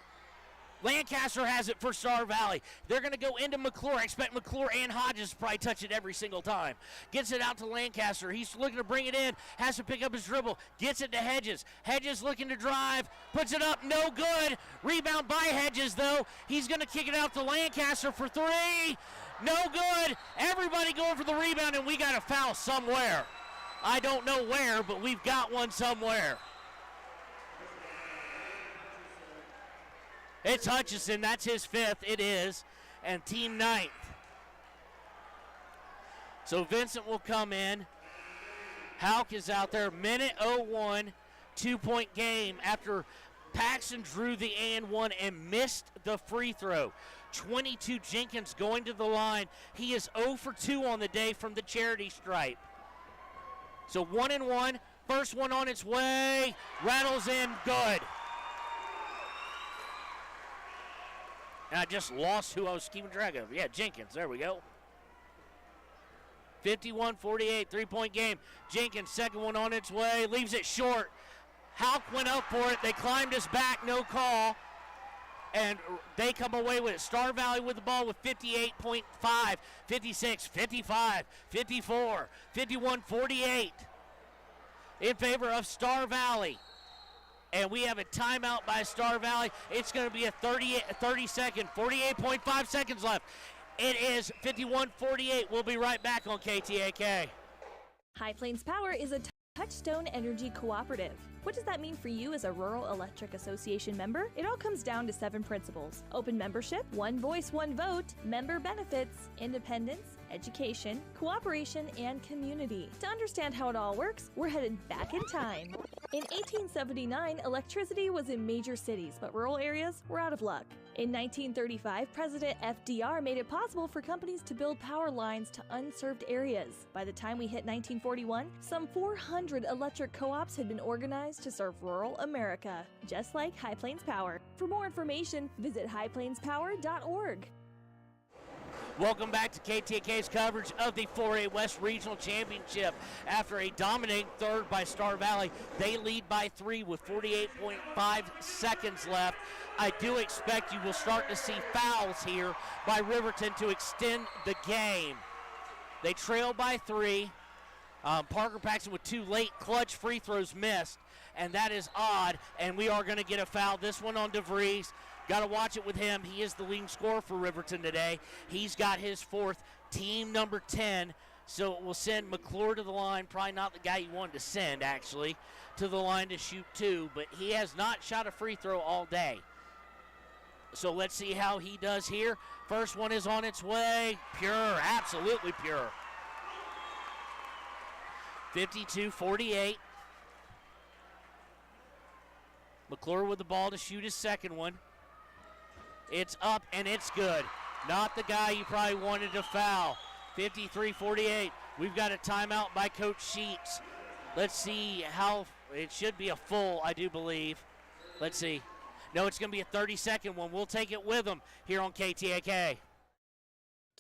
Lancaster has it for Star Valley. They're going to go into McClure. I expect McClure and Hodges to probably touch it every single time. Gets it out to Lancaster. He's looking to bring it in. Has to pick up his dribble. Gets it to Hedges. Hedges looking to drive. Puts it up. No good. Rebound by Hedges, though. He's going to kick it out to Lancaster for three. No good. Everybody going for the rebound, and we got a foul somewhere. I don't know where, but we've got one somewhere. It's Hutchison. That's his fifth. It is. And team 9th. So Vincent will come in. Hauk is out there. 1:01, 2-point game after Paxson drew the and-1 and missed the free throw. 22 Jenkins going to the line. He is 0 for 2 on the day from the charity stripe. So 1-1. First one on its way. Rattles in. Good. And I just lost who I was keeping track of. Yeah, Jenkins. There we go. 51-48, 3-point game. Jenkins, second one on its way. Leaves it short. Hauk went up for it. They climbed his back. No call. And they come away with it. Star Valley with the ball with 58.5, 56, 55, 54, 51-48 in favor of Star Valley. And we have a timeout by Star Valley. It's going to be a 30-second, 48.5 seconds left. It is 51-48. We'll be right back on KTAK. High Plains Power is a Touchstone Energy Cooperative. What does that mean for you as a Rural Electric Association member? It all comes down to 7 principles: open membership, one voice, one vote, member benefits, independence, education, cooperation, and community. To understand how it all works, we're headed back in time. In 1879, electricity was in major cities, but rural areas were out of luck. In 1935, President FDR made it possible for companies to build power lines to unserved areas. By the time we hit 1941, some 400 electric co-ops had been organized to serve rural America, just like High Plains Power. For more information, visit highplainspower.org. Welcome back to KTAK's coverage of the 4A West Regional Championship. After a dominating third by Star Valley, they lead by 3 with 48.5 seconds left. I do expect you will start to see fouls here by Riverton to extend the game. They trail by 3. Parker Paxton with 2 late clutch free throws missed, and that is odd, and we are going to get a foul. This one on DeVries. Got to watch it with him. He is the leading scorer for Riverton today. He's got his 4th, team number 10. So it will send McClure to the line. Probably not the guy you wanted to send, actually, to the line to shoot 2. But he has not shot a free throw all day. So let's see how he does here. First one is on its way. Pure, absolutely pure. 52-48. McClure with the ball to shoot his second one. It's up and it's good. Not the guy you probably wanted to foul. 53-48. We've got a timeout by Coach Sheets. Let's see how, it should be a full, I do believe. Let's see. No, it's going to be a 30-second one. We'll take it with them here on KTAK.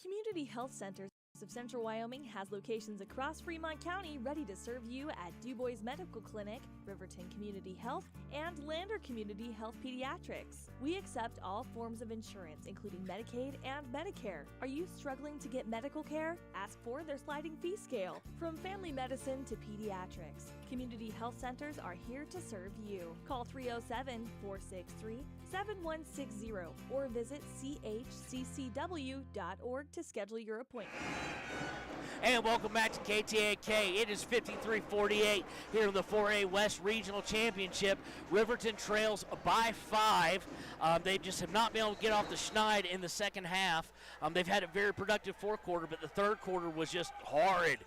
Community Health Centers of Central Wyoming has locations across Fremont County ready to serve you at Du Bois Medical Clinic, Riverton Community Health, and Lander Community Health Pediatrics. We accept all forms of insurance, including Medicaid and Medicare. Are you struggling to get medical care? Ask for their sliding fee scale. From family medicine to pediatrics, Community Health Centers are here to serve you. Call 307-463-7160 or visit chccw.org to schedule your appointment. And welcome back to KTAK. It is 53-48 here in the 4A West Regional Championship. Riverton trails by 5. They just have not been able to get off the schneid in the second half. They've had a very productive fourth quarter, but the third quarter was just horrid.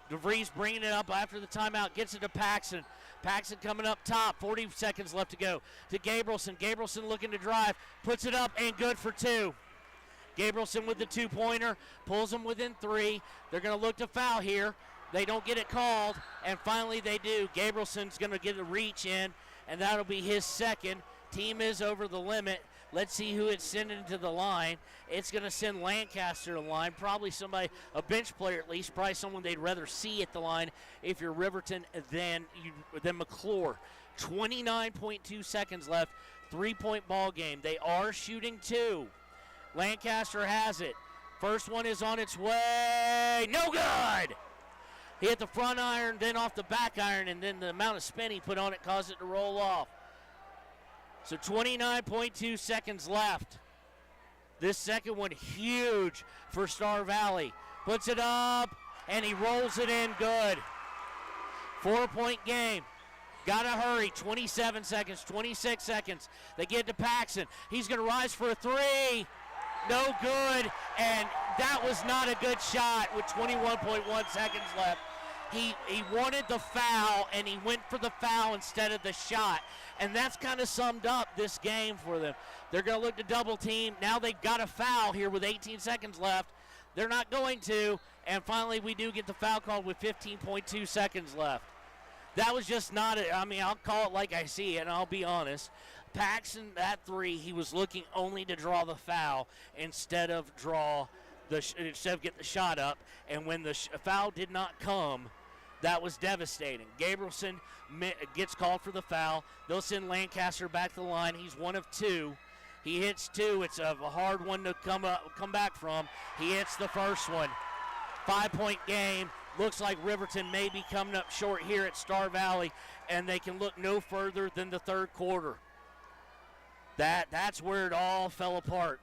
DeVries bringing it up after the timeout, gets it to Paxton. Paxton coming up top, 40 seconds left to go. To Gabrielson. Gabrielson looking to drive, puts it up and good for 2. Gabrielson with the 2-pointer, pulls them within 3. They're going to look to foul here. They don't get it called, and finally they do. Gabrielson's going to get a reach in, and that'll be his second. Team is over the limit. Let's see who it's sending to the line. It's going to send Lancaster to the line, probably somebody, a bench player at least, probably someone they'd rather see at the line if you're Riverton than McClure. 29.2 seconds left, 3-point ball game. They are shooting 2. Lancaster has it. First one is on its way. No good! He hit the front iron, then off the back iron, and then the amount of spin he put on it caused it to roll off. So 29.2 seconds left. This second one huge for Star Valley. Puts it up, and he rolls it in good. 4-point game. Gotta hurry, 27 seconds, 26 seconds. They get to Paxton. He's gonna rise for a 3. No good, and that was not a good shot with 21.1 seconds left. He wanted the foul, and he went for the foul instead of the shot, and that's kind of summed up this game for them. They're going to look to double team. Now they've got a foul here with 18 seconds left. They're not going to, and finally we do get the foul called with 15.2 seconds left. That was just not it. I mean, I'll call it like I see it, and I'll be honest. Paxton, that 3, he was looking only to draw the foul instead of get the shot up. And when the foul did not come, that was devastating. Gabrielson gets called for the foul. They'll send Lancaster back to the line. He's 1 of 2. He hits 2. It's a hard one to come back from. He hits the first one. 5-point game. Looks like Riverton may be coming up short here at Star Valley, and they can look no further than the third quarter. That's where it all fell apart.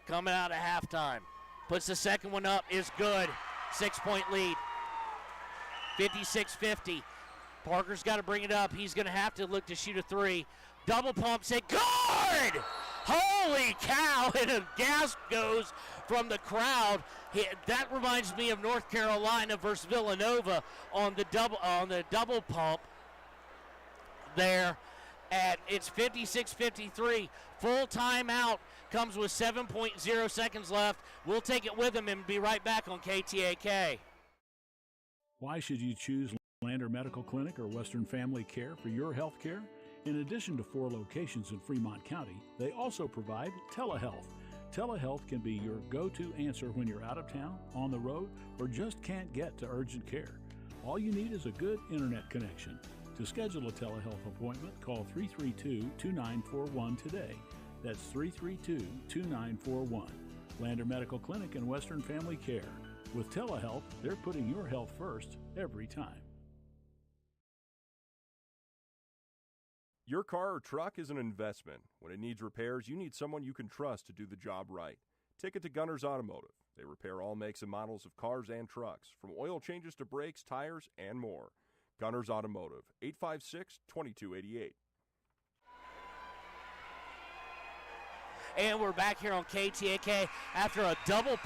Coming out of halftime. Puts the second one up, is good. 6-point lead. 56-50. Parker's got to bring it up. He's going to have to look to shoot a 3. Double pumps it. Good! Holy cow, and a gasp goes from the crowd. That reminds me of North Carolina versus Villanova on the double pump there. And it's 56-53. Full timeout comes with 7.0 seconds left. We'll take it with them and be right back on KTAK. Why should you choose Lander Medical Clinic or Western Family Care for your health care? In addition to 4 locations in Fremont County, they also provide telehealth. Telehealth can be your go-to answer when you're out of town, on the road, or just can't get to urgent care. All you need is a good internet connection. To schedule a telehealth appointment, call 332-2941 today. That's 332-2941. Lander Medical Clinic and Western Family Care. With telehealth, they're putting your health first every time. Your car or truck is an investment. When it needs repairs, you need someone you can trust to do the job right. Take it to Gunners Automotive. They repair all makes and models of cars and trucks, from oil changes to brakes, tires, and more. Gunners Automotive, 856-2288. And we're back here on KTAK after a double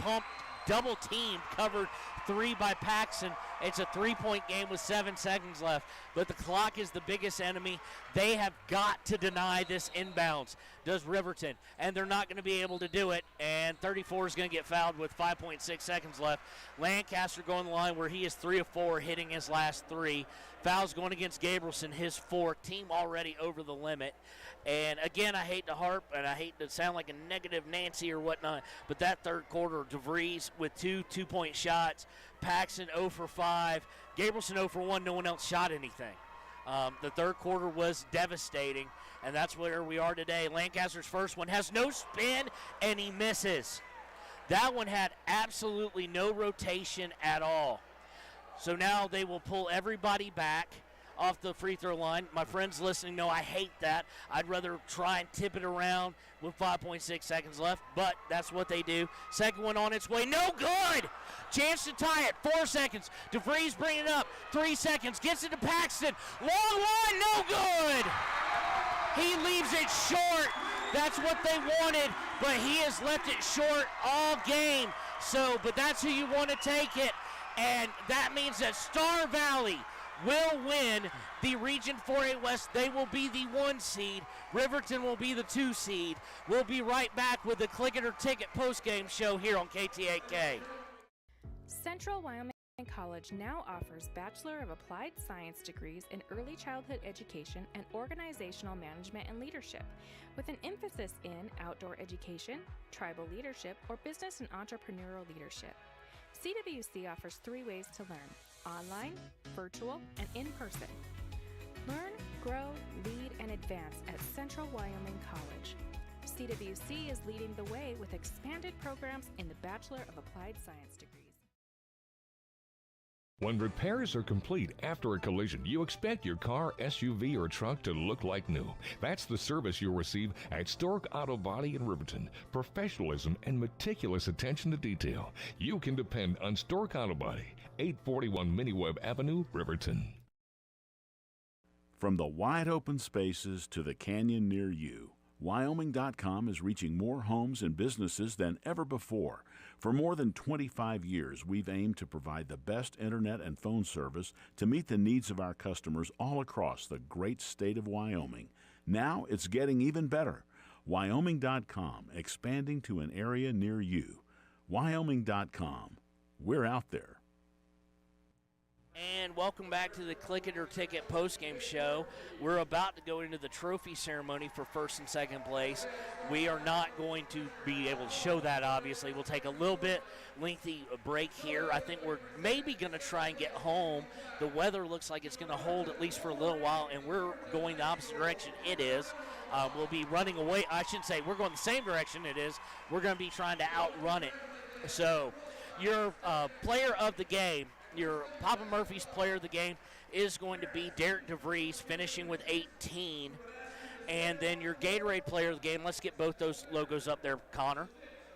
team covered 3 by Paxson. It's a 3-point game with 7 seconds left, but the clock is the biggest enemy. They have got to deny this inbounds, does Riverton, and they're not going to be able to do it, and 34 is going to get fouled with 5.6 seconds left. Lancaster going the line where he is 3 of 4, hitting his last 3. Fouls going against Gabrielson, his 4th, team already over the limit. And again, I hate to harp, and I hate to sound like a negative Nancy or whatnot, but that third quarter, DeVries with 2 2-point shots, Paxson 0 for 5, Gabrielson 0 for 1, no one else shot anything. The third quarter was devastating, and that's where we are today. Lancaster's first one has no spin, and he misses. That one had absolutely no rotation at all. So now they will pull everybody back off the free throw line. My friends listening know I hate that. I'd rather try and tip it around with 5.6 seconds left, but that's what they do. Second one on its way, no good! Chance to tie it, 4 seconds. DeVries bringing it up, 3 seconds, gets it to Paxton. Long one, no good! He leaves it short. That's what they wanted, but he has left it short all game. So, but that's who you want to take it, and that means that Star Valley will win the Region 4A West. They will be the 1 seed. Riverton will be the 2 seed. We'll be right back with the Click It or Ticket postgame show here on KTAK. Central Wyoming College now offers Bachelor of Applied Science degrees in Early Childhood Education and Organizational Management and Leadership, with an emphasis in outdoor education, tribal leadership, or business and entrepreneurial leadership. CWC offers 3 ways to learn: online, virtual, and in person. Learn, grow, lead, and advance at Central Wyoming College. CWC is leading the way with expanded programs in the Bachelor of Applied Science degrees. When repairs are complete after a collision, you expect your car, SUV, or truck to look like new. That's the service you'll receive at Stork Auto Body in Riverton. Professionalism and meticulous attention to detail. You can depend on Stork Auto Body, 841 Miniweb Avenue, Riverton. From the wide open spaces to the canyon near you, Wyoming.com is reaching more homes and businesses than ever before. For more than 25 years, we've aimed to provide the best internet and phone service to meet the needs of our customers all across the great state of Wyoming. Now it's getting even better. Wyoming.com, expanding to an area near you. Wyoming.com. We're out there. And welcome back to the Click It or Ticket postgame show. We're about to go into the trophy ceremony for first and second place. We are not going to be able to show that, obviously. We'll take a little bit lengthy break here. I think we're maybe going to try and get home. The weather looks like it's going to hold at least for a little while, and we're going the opposite direction. It is. We'll be running away. I shouldn't say we're going the same direction it is. We're going to be trying to outrun it. So your player of the game, your Papa Murphy's player of the game, is going to be Derek DeVries, finishing with 18. And then your Gatorade player of the game, let's get both those logos up there, Connor.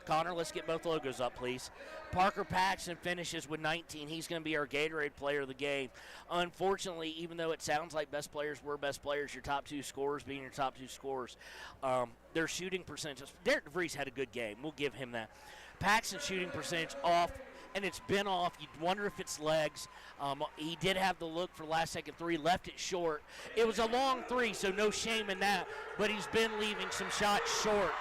Connor, let's get both logos up, please. Parker Paxton finishes with 19. He's going to be our Gatorade player of the game. Unfortunately, even though it sounds like best players were best players, your top two scorers being your top two scorers, their shooting percentages. Derek DeVries had a good game. We'll give him that. Paxton's shooting percentage off, and it's been off. You'd wonder if it's legs. He did have the look for last-second three, left it short. It was a long three, so no shame in that, but he's been leaving some shots short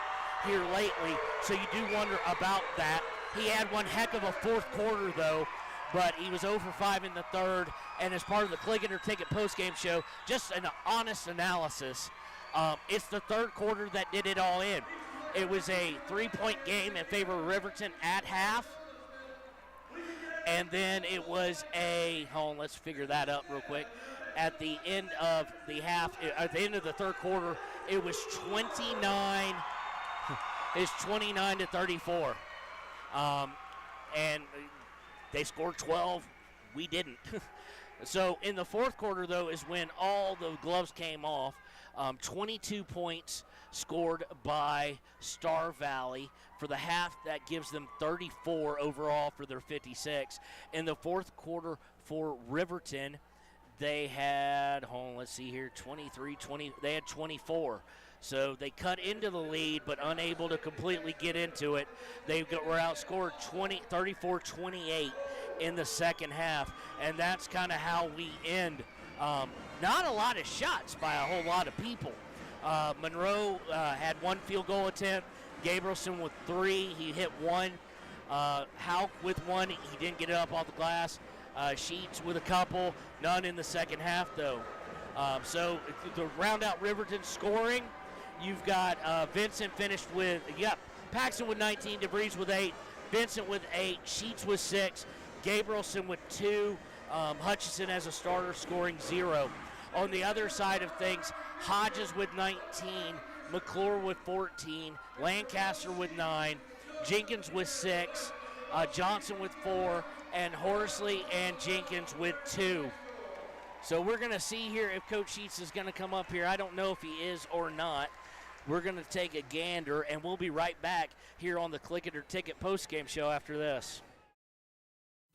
here lately, so you do wonder about that. He had one heck of a fourth quarter, though, but he was 0 for 5 in the third, and as part of the Click It or Take It postgame show, just an honest analysis. It's the third quarter that did it all in. It was a 3-point game in favor of Riverton at half, and then it was let's figure that up real quick. At the end of the half, at the end of the third quarter, it was 29 to 34. And they scored 12. We didn't. So in the fourth quarter, though, is when all the gloves came off. 22 points scored by Star Valley. For the half, that gives them 34 overall for their 56. In the fourth quarter for Riverton, they had, let's see here, 20, they had 24. So they cut into the lead, but unable to completely get into it. They were outscored 34-28 in the second half, and that's kind of how we end. Not a lot of shots by a whole lot of people. Monroe had one field goal attempt. Gabrielson with 3. He hit 1. Hauk with 1. He didn't get it up off the glass. Sheets with a couple. None in the second half, though. So to round out Riverton scoring, you've got Vincent finished with, Paxton with 19, DeVries with 8, Vincent with 8, Sheets with 6, Gabrielson with 2, Hutchison as a starter scoring 0. On the other side of things, Hodges with 19, McClure with 14, Lancaster with 9, Jenkins with 6, Johnson with 4, and Horsley and Jenkins with 2. So we're going to see here if Coach Sheets is going to come up here. I don't know if he is or not. We're going to take a gander, and we'll be right back here on the Click It or Ticket postgame show after this.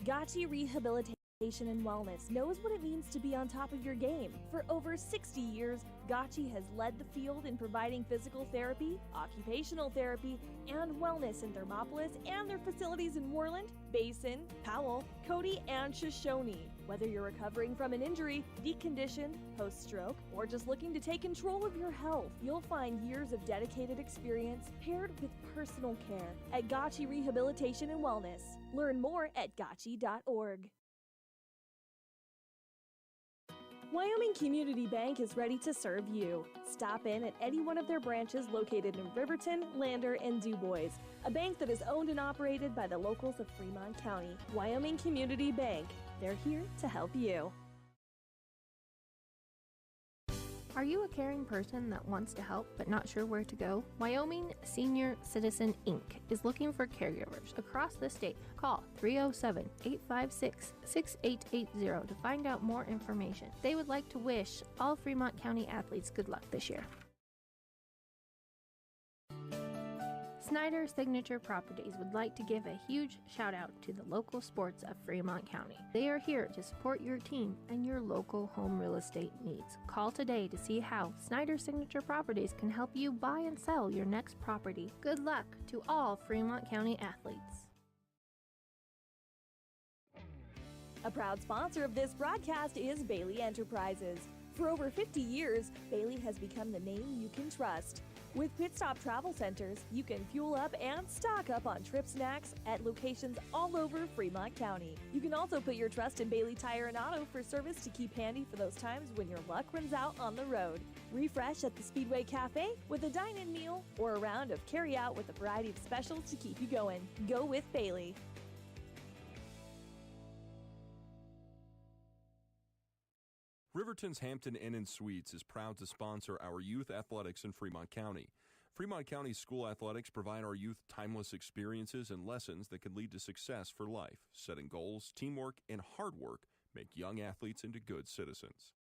Gotchi Rehabilitation and Wellness knows what it means to be on top of your game. For over 60 years, Gotchi has led the field in providing physical therapy, occupational therapy, and wellness in Thermopolis and their facilities in Worland, Basin, Powell, Cody, and Shoshone. Whether you're recovering from an injury, deconditioned, post-stroke, or just looking to take control of your health, you'll find years of dedicated experience paired with personal care at Gotchi Rehabilitation and Wellness. Learn more at gotchi.org. Wyoming Community Bank is ready to serve you. Stop in at any one of their branches located in Riverton, Lander, and DuBois. A bank that is owned and operated by the locals of Fremont County. Wyoming Community Bank. They're here to help you. Are you a caring person that wants to help but not sure where to go? Wyoming Senior Citizen Inc. is looking for caregivers across the state. Call 307-856-6880 to find out more information. They would like to wish all Fremont County athletes good luck this year. Snyder Signature Properties would like to give a huge shout out to the local sports of Fremont County. They are here to support your team and your local home real estate needs. Call today to see how Snyder Signature Properties can help you buy and sell your next property. Good luck to all Fremont County athletes. A proud sponsor of this broadcast is Bailey Enterprises. For over 50 years, Bailey has become the name you can trust. With Pit Stop Travel Centers, you can fuel up and stock up on trip snacks at locations all over Fremont County. You can also put your trust in Bailey Tire and Auto for service to keep handy for those times when your luck runs out on the road. Refresh at the Speedway Cafe with a dine-in meal or a round of carry-out with a variety of specials to keep you going. Go with Bailey. Riverton's Hampton Inn & Suites is proud to sponsor our youth athletics in Fremont County. Fremont County school athletics provide our youth timeless experiences and lessons that can lead to success for life. Setting goals, teamwork, and hard work make young athletes into good citizens.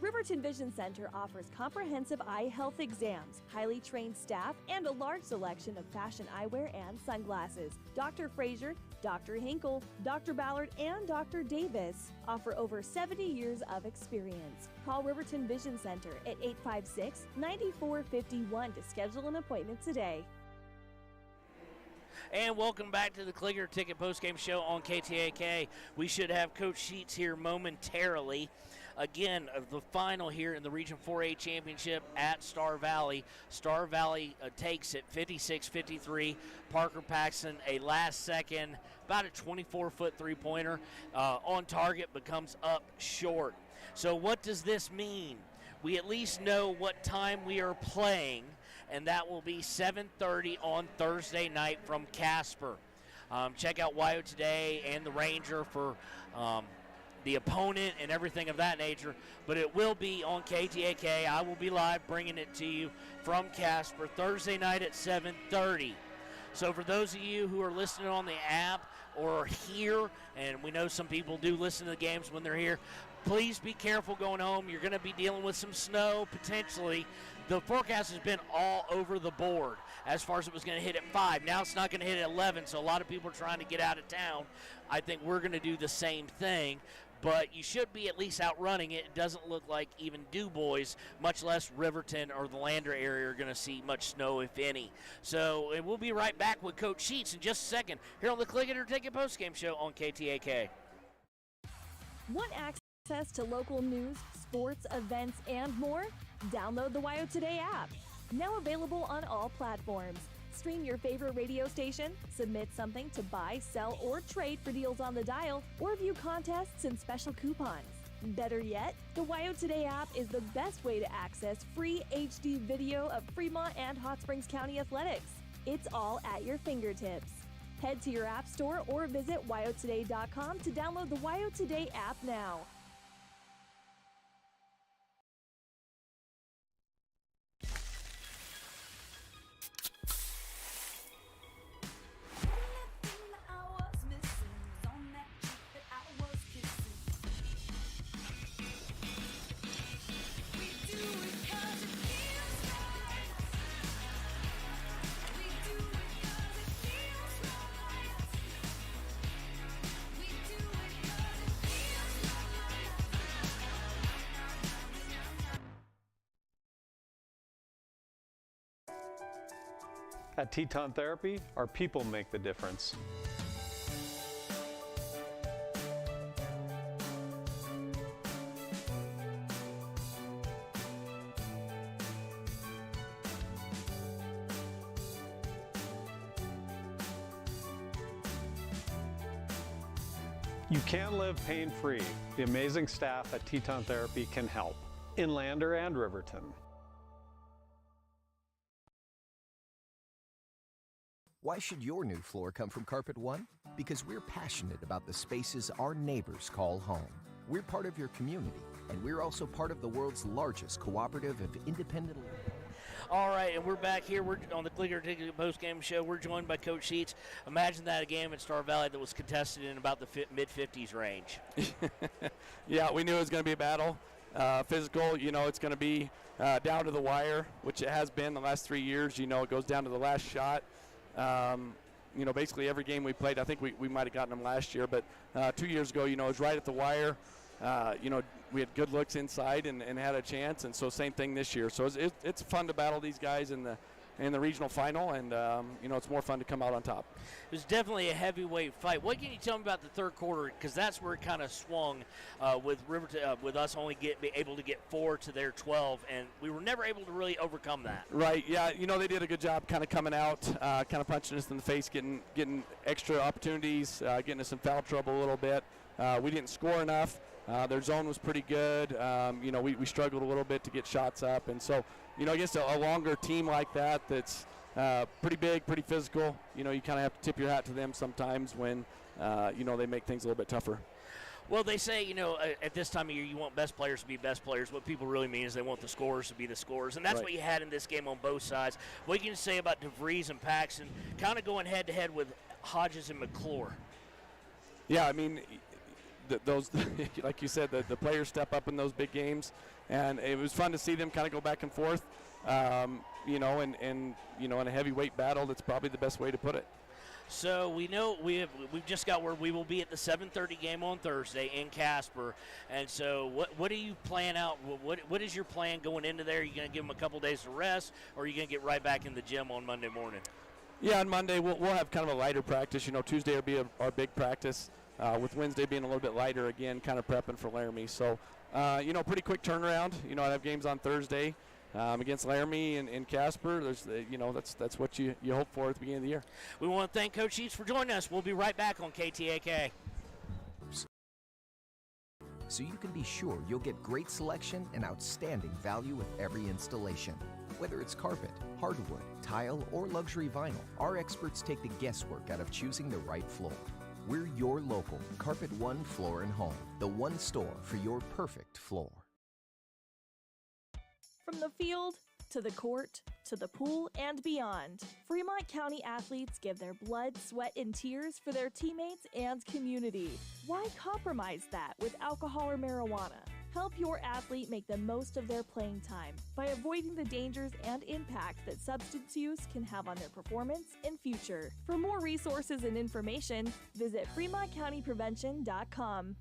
Riverton Vision Center offers comprehensive eye health exams, highly trained staff, and a large selection of fashion eyewear and sunglasses. Dr. Frazier, Dr. Hinkle, Dr. Ballard, and Dr. Davis offer over 70 years of experience. Call Riverton Vision Center at 856-9451 to schedule an appointment today. And welcome back to the Clicker Ticket Postgame Show on KTAK. We should have Coach Sheets here momentarily. Again, the final here in the Region 4A Championship at Star Valley. Star Valley takes it 56-53. Parker Paxton, a last second, about a 24-foot three-pointer on target, but comes up short. So what does this mean? We at least know what time we are playing, and that will be 7:30 on Thursday night from Casper. Check out Wyo Today and the Ranger for the opponent and everything of that nature, but it will be on KTAK. I will be live bringing it to you from Casper Thursday night at 7:30. So for those of you who are listening on the app or here, and we know some people do listen to the games when they're here, please be careful going home. You're going to be dealing with some snow potentially. The forecast has been all over the board as far as it was going to hit at 5. Now it's not going to hit at 11, so a lot of people are trying to get out of town. I think we're going to do the same thing, but you should be at least outrunning it. It doesn't look like even Du Bois, much less Riverton or the Lander area, are going to see much snow, if any. So and we'll be right back with Coach Sheets in just a second here on the Click It or Take It postgame show on KTAK. Want access to local news, sports, events, and more? Download the Wyo Today app. Now available on all platforms. Stream your favorite radio station, submit something to buy, sell, or trade for deals on the dial, or view contests and special coupons. Better yet, the Wyo Today app is the best way to access free HD video of Fremont and Hot Springs County athletics. It's all at your fingertips. Head to your app store or visit wyotoday.com to download the Wyo Today app now. At Teton Therapy, our people make the difference. You can live pain-free. The amazing staff at Teton Therapy can help in Lander and Riverton. Why should your new floor come from Carpet One? Because we're passionate about the spaces our neighbors call home. We're part of your community, and we're also part of the world's largest cooperative of independent. All right, and we're back here. We're on the Clicker Ticket postgame show. We're joined by Coach Sheets. Imagine that a game at Star Valley that was contested in about the mid-50s range. Yeah, we knew it was going to be a battle. Physical, you know, it's going to be down to the wire, which it has been the last 3 years. You know, it goes down to the last shot. You know, basically every game we played, I think we might have gotten them last year, but 2 years ago, you know, it was right at the wire. You know, we had good looks inside and had a chance, and so same thing this year. So it's fun to battle these guys in the regional final, and you know, it's more fun to come out on top. It was definitely a heavyweight fight. What can you tell me about the third quarter? Because that's where it kind of swung with Riverton, with us only being able to get 4 to their 12, and we were never able to really overcome that. Right. Yeah. You know, they did a good job kind of coming out, kind of punching us in the face, getting extra opportunities, getting us in foul trouble a little bit. We didn't score enough. Their zone was pretty good. You know, we struggled a little bit to get shots up, and so, you know, against a longer team like that that's pretty big, pretty physical, you know, you kind of have to tip your hat to them sometimes when, you know, they make things a little bit tougher. Well, they say, you know, at this time of year, you want best players to be best players. What people really mean is they want the scorers to be the scorers, and that's what you had in this game on both sides. What can you say about DeVries and Paxton kind of going head-to-head with Hodges and McClure? Yeah, I mean, those, like you said, the players step up in those big games, and it was fun to see them kind of go back and forth, you know, and you know, in a heavyweight battle. That's probably the best way to put it. So we know we've just got word we will be at the 7:30 game on Thursday in Casper, and so what do you plan out? What is your plan going into there? Are you going to give them a couple days to rest, or are you going to get right back in the gym on Monday morning? Yeah, on Monday we'll have kind of a lighter practice. You know, Tuesday will be our big practice, with Wednesday being a little bit lighter again, kind of prepping for Laramie. So, you know, pretty quick turnaround. You know, I have games on Thursday. Against Laramie and Casper. There's, you know, that's what you hope for at the beginning of the year. We want to thank Coach Sheets for joining us. We'll be right back on KTAK. So you can be sure you'll get great selection and outstanding value with every installation. Whether it's carpet, hardwood, tile, or luxury vinyl, our experts take the guesswork out of choosing the right floor. We're your local Carpet One Floor and Home, the one store for your perfect floor. From the field, to the court, to the pool, and beyond, Fremont County athletes give their blood, sweat, and tears for their teammates and community. Why compromise that with alcohol or marijuana? Help your athlete make the most of their playing time by avoiding the dangers and impact that substance use can have on their performance and future. For more resources and information, visit FremontCountyPrevention.com.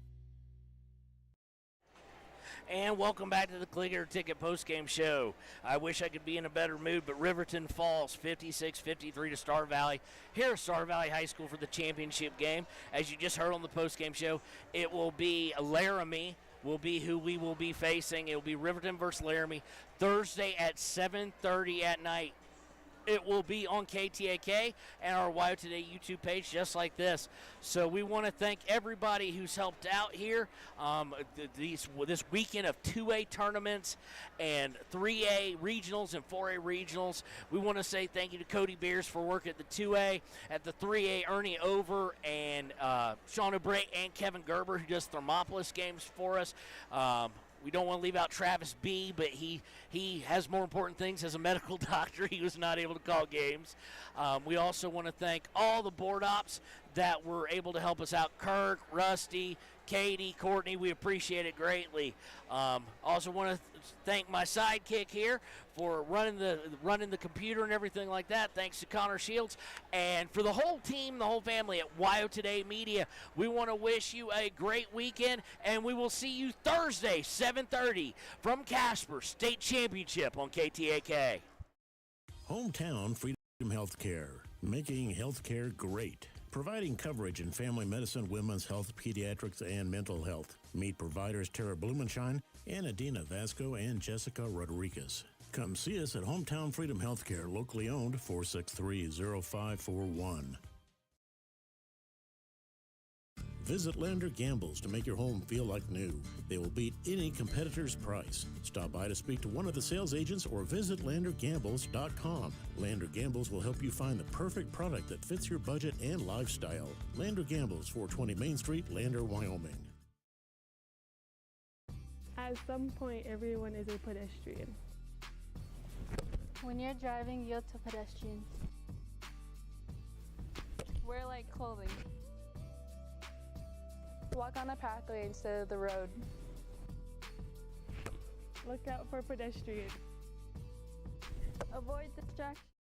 And welcome back to the Clicker Ticket postgame show. I wish I could be in a better mood, but Riverton falls 56-53 to Star Valley here at Star Valley High School for the championship game. As you just heard on the postgame show, it will be Laramie will be who we will be facing. It will be Riverton versus Laramie Thursday at 7:30 at night. It will be on KTAK and our Wyo Today YouTube page, just like this. So we want to thank everybody who's helped out here this weekend of 2A tournaments and 3A regionals and 4A regionals. We want to say thank you to Cody Beers for work at the 2A, at the 3A, Ernie Over, and Sean O'Bray and Kevin Gerber, who does Thermopolis games for us. We don't want to leave out Travis B., but he has more important things as a medical doctor. He was not able to call games. We also want to thank all the board ops that were able to help us out. Kirk, Rusty, Katie, Courtney, we appreciate it greatly. Also want to thank my sidekick here for running the computer and everything like that. Thanks to Connor Shields. And for the whole team, the whole family at Wyo Today Media, we want to wish you a great weekend, and we will see you Thursday, 7:30 from Casper State Championship on KTAK. Hometown Freedom Healthcare, making healthcare great. Providing coverage in family medicine, women's health, pediatrics, and mental health. Meet providers Tara Blumenshine and Adina Vasco and Jessica Rodriguez. Come see us at Hometown Freedom Healthcare, locally owned, 463-0541. Visit Lander Gambles to make your home feel like new. They will beat any competitor's price. Stop by to speak to one of the sales agents or visit LanderGambles.com. Lander Gambles will help you find the perfect product that fits your budget and lifestyle. Lander Gambles, 420 Main Street, Lander, Wyoming. At some point, everyone is a pedestrian. When you're driving, yield to pedestrians. Wear light clothing. Walk on a pathway instead of the road. Look out for pedestrians. Avoid distractions.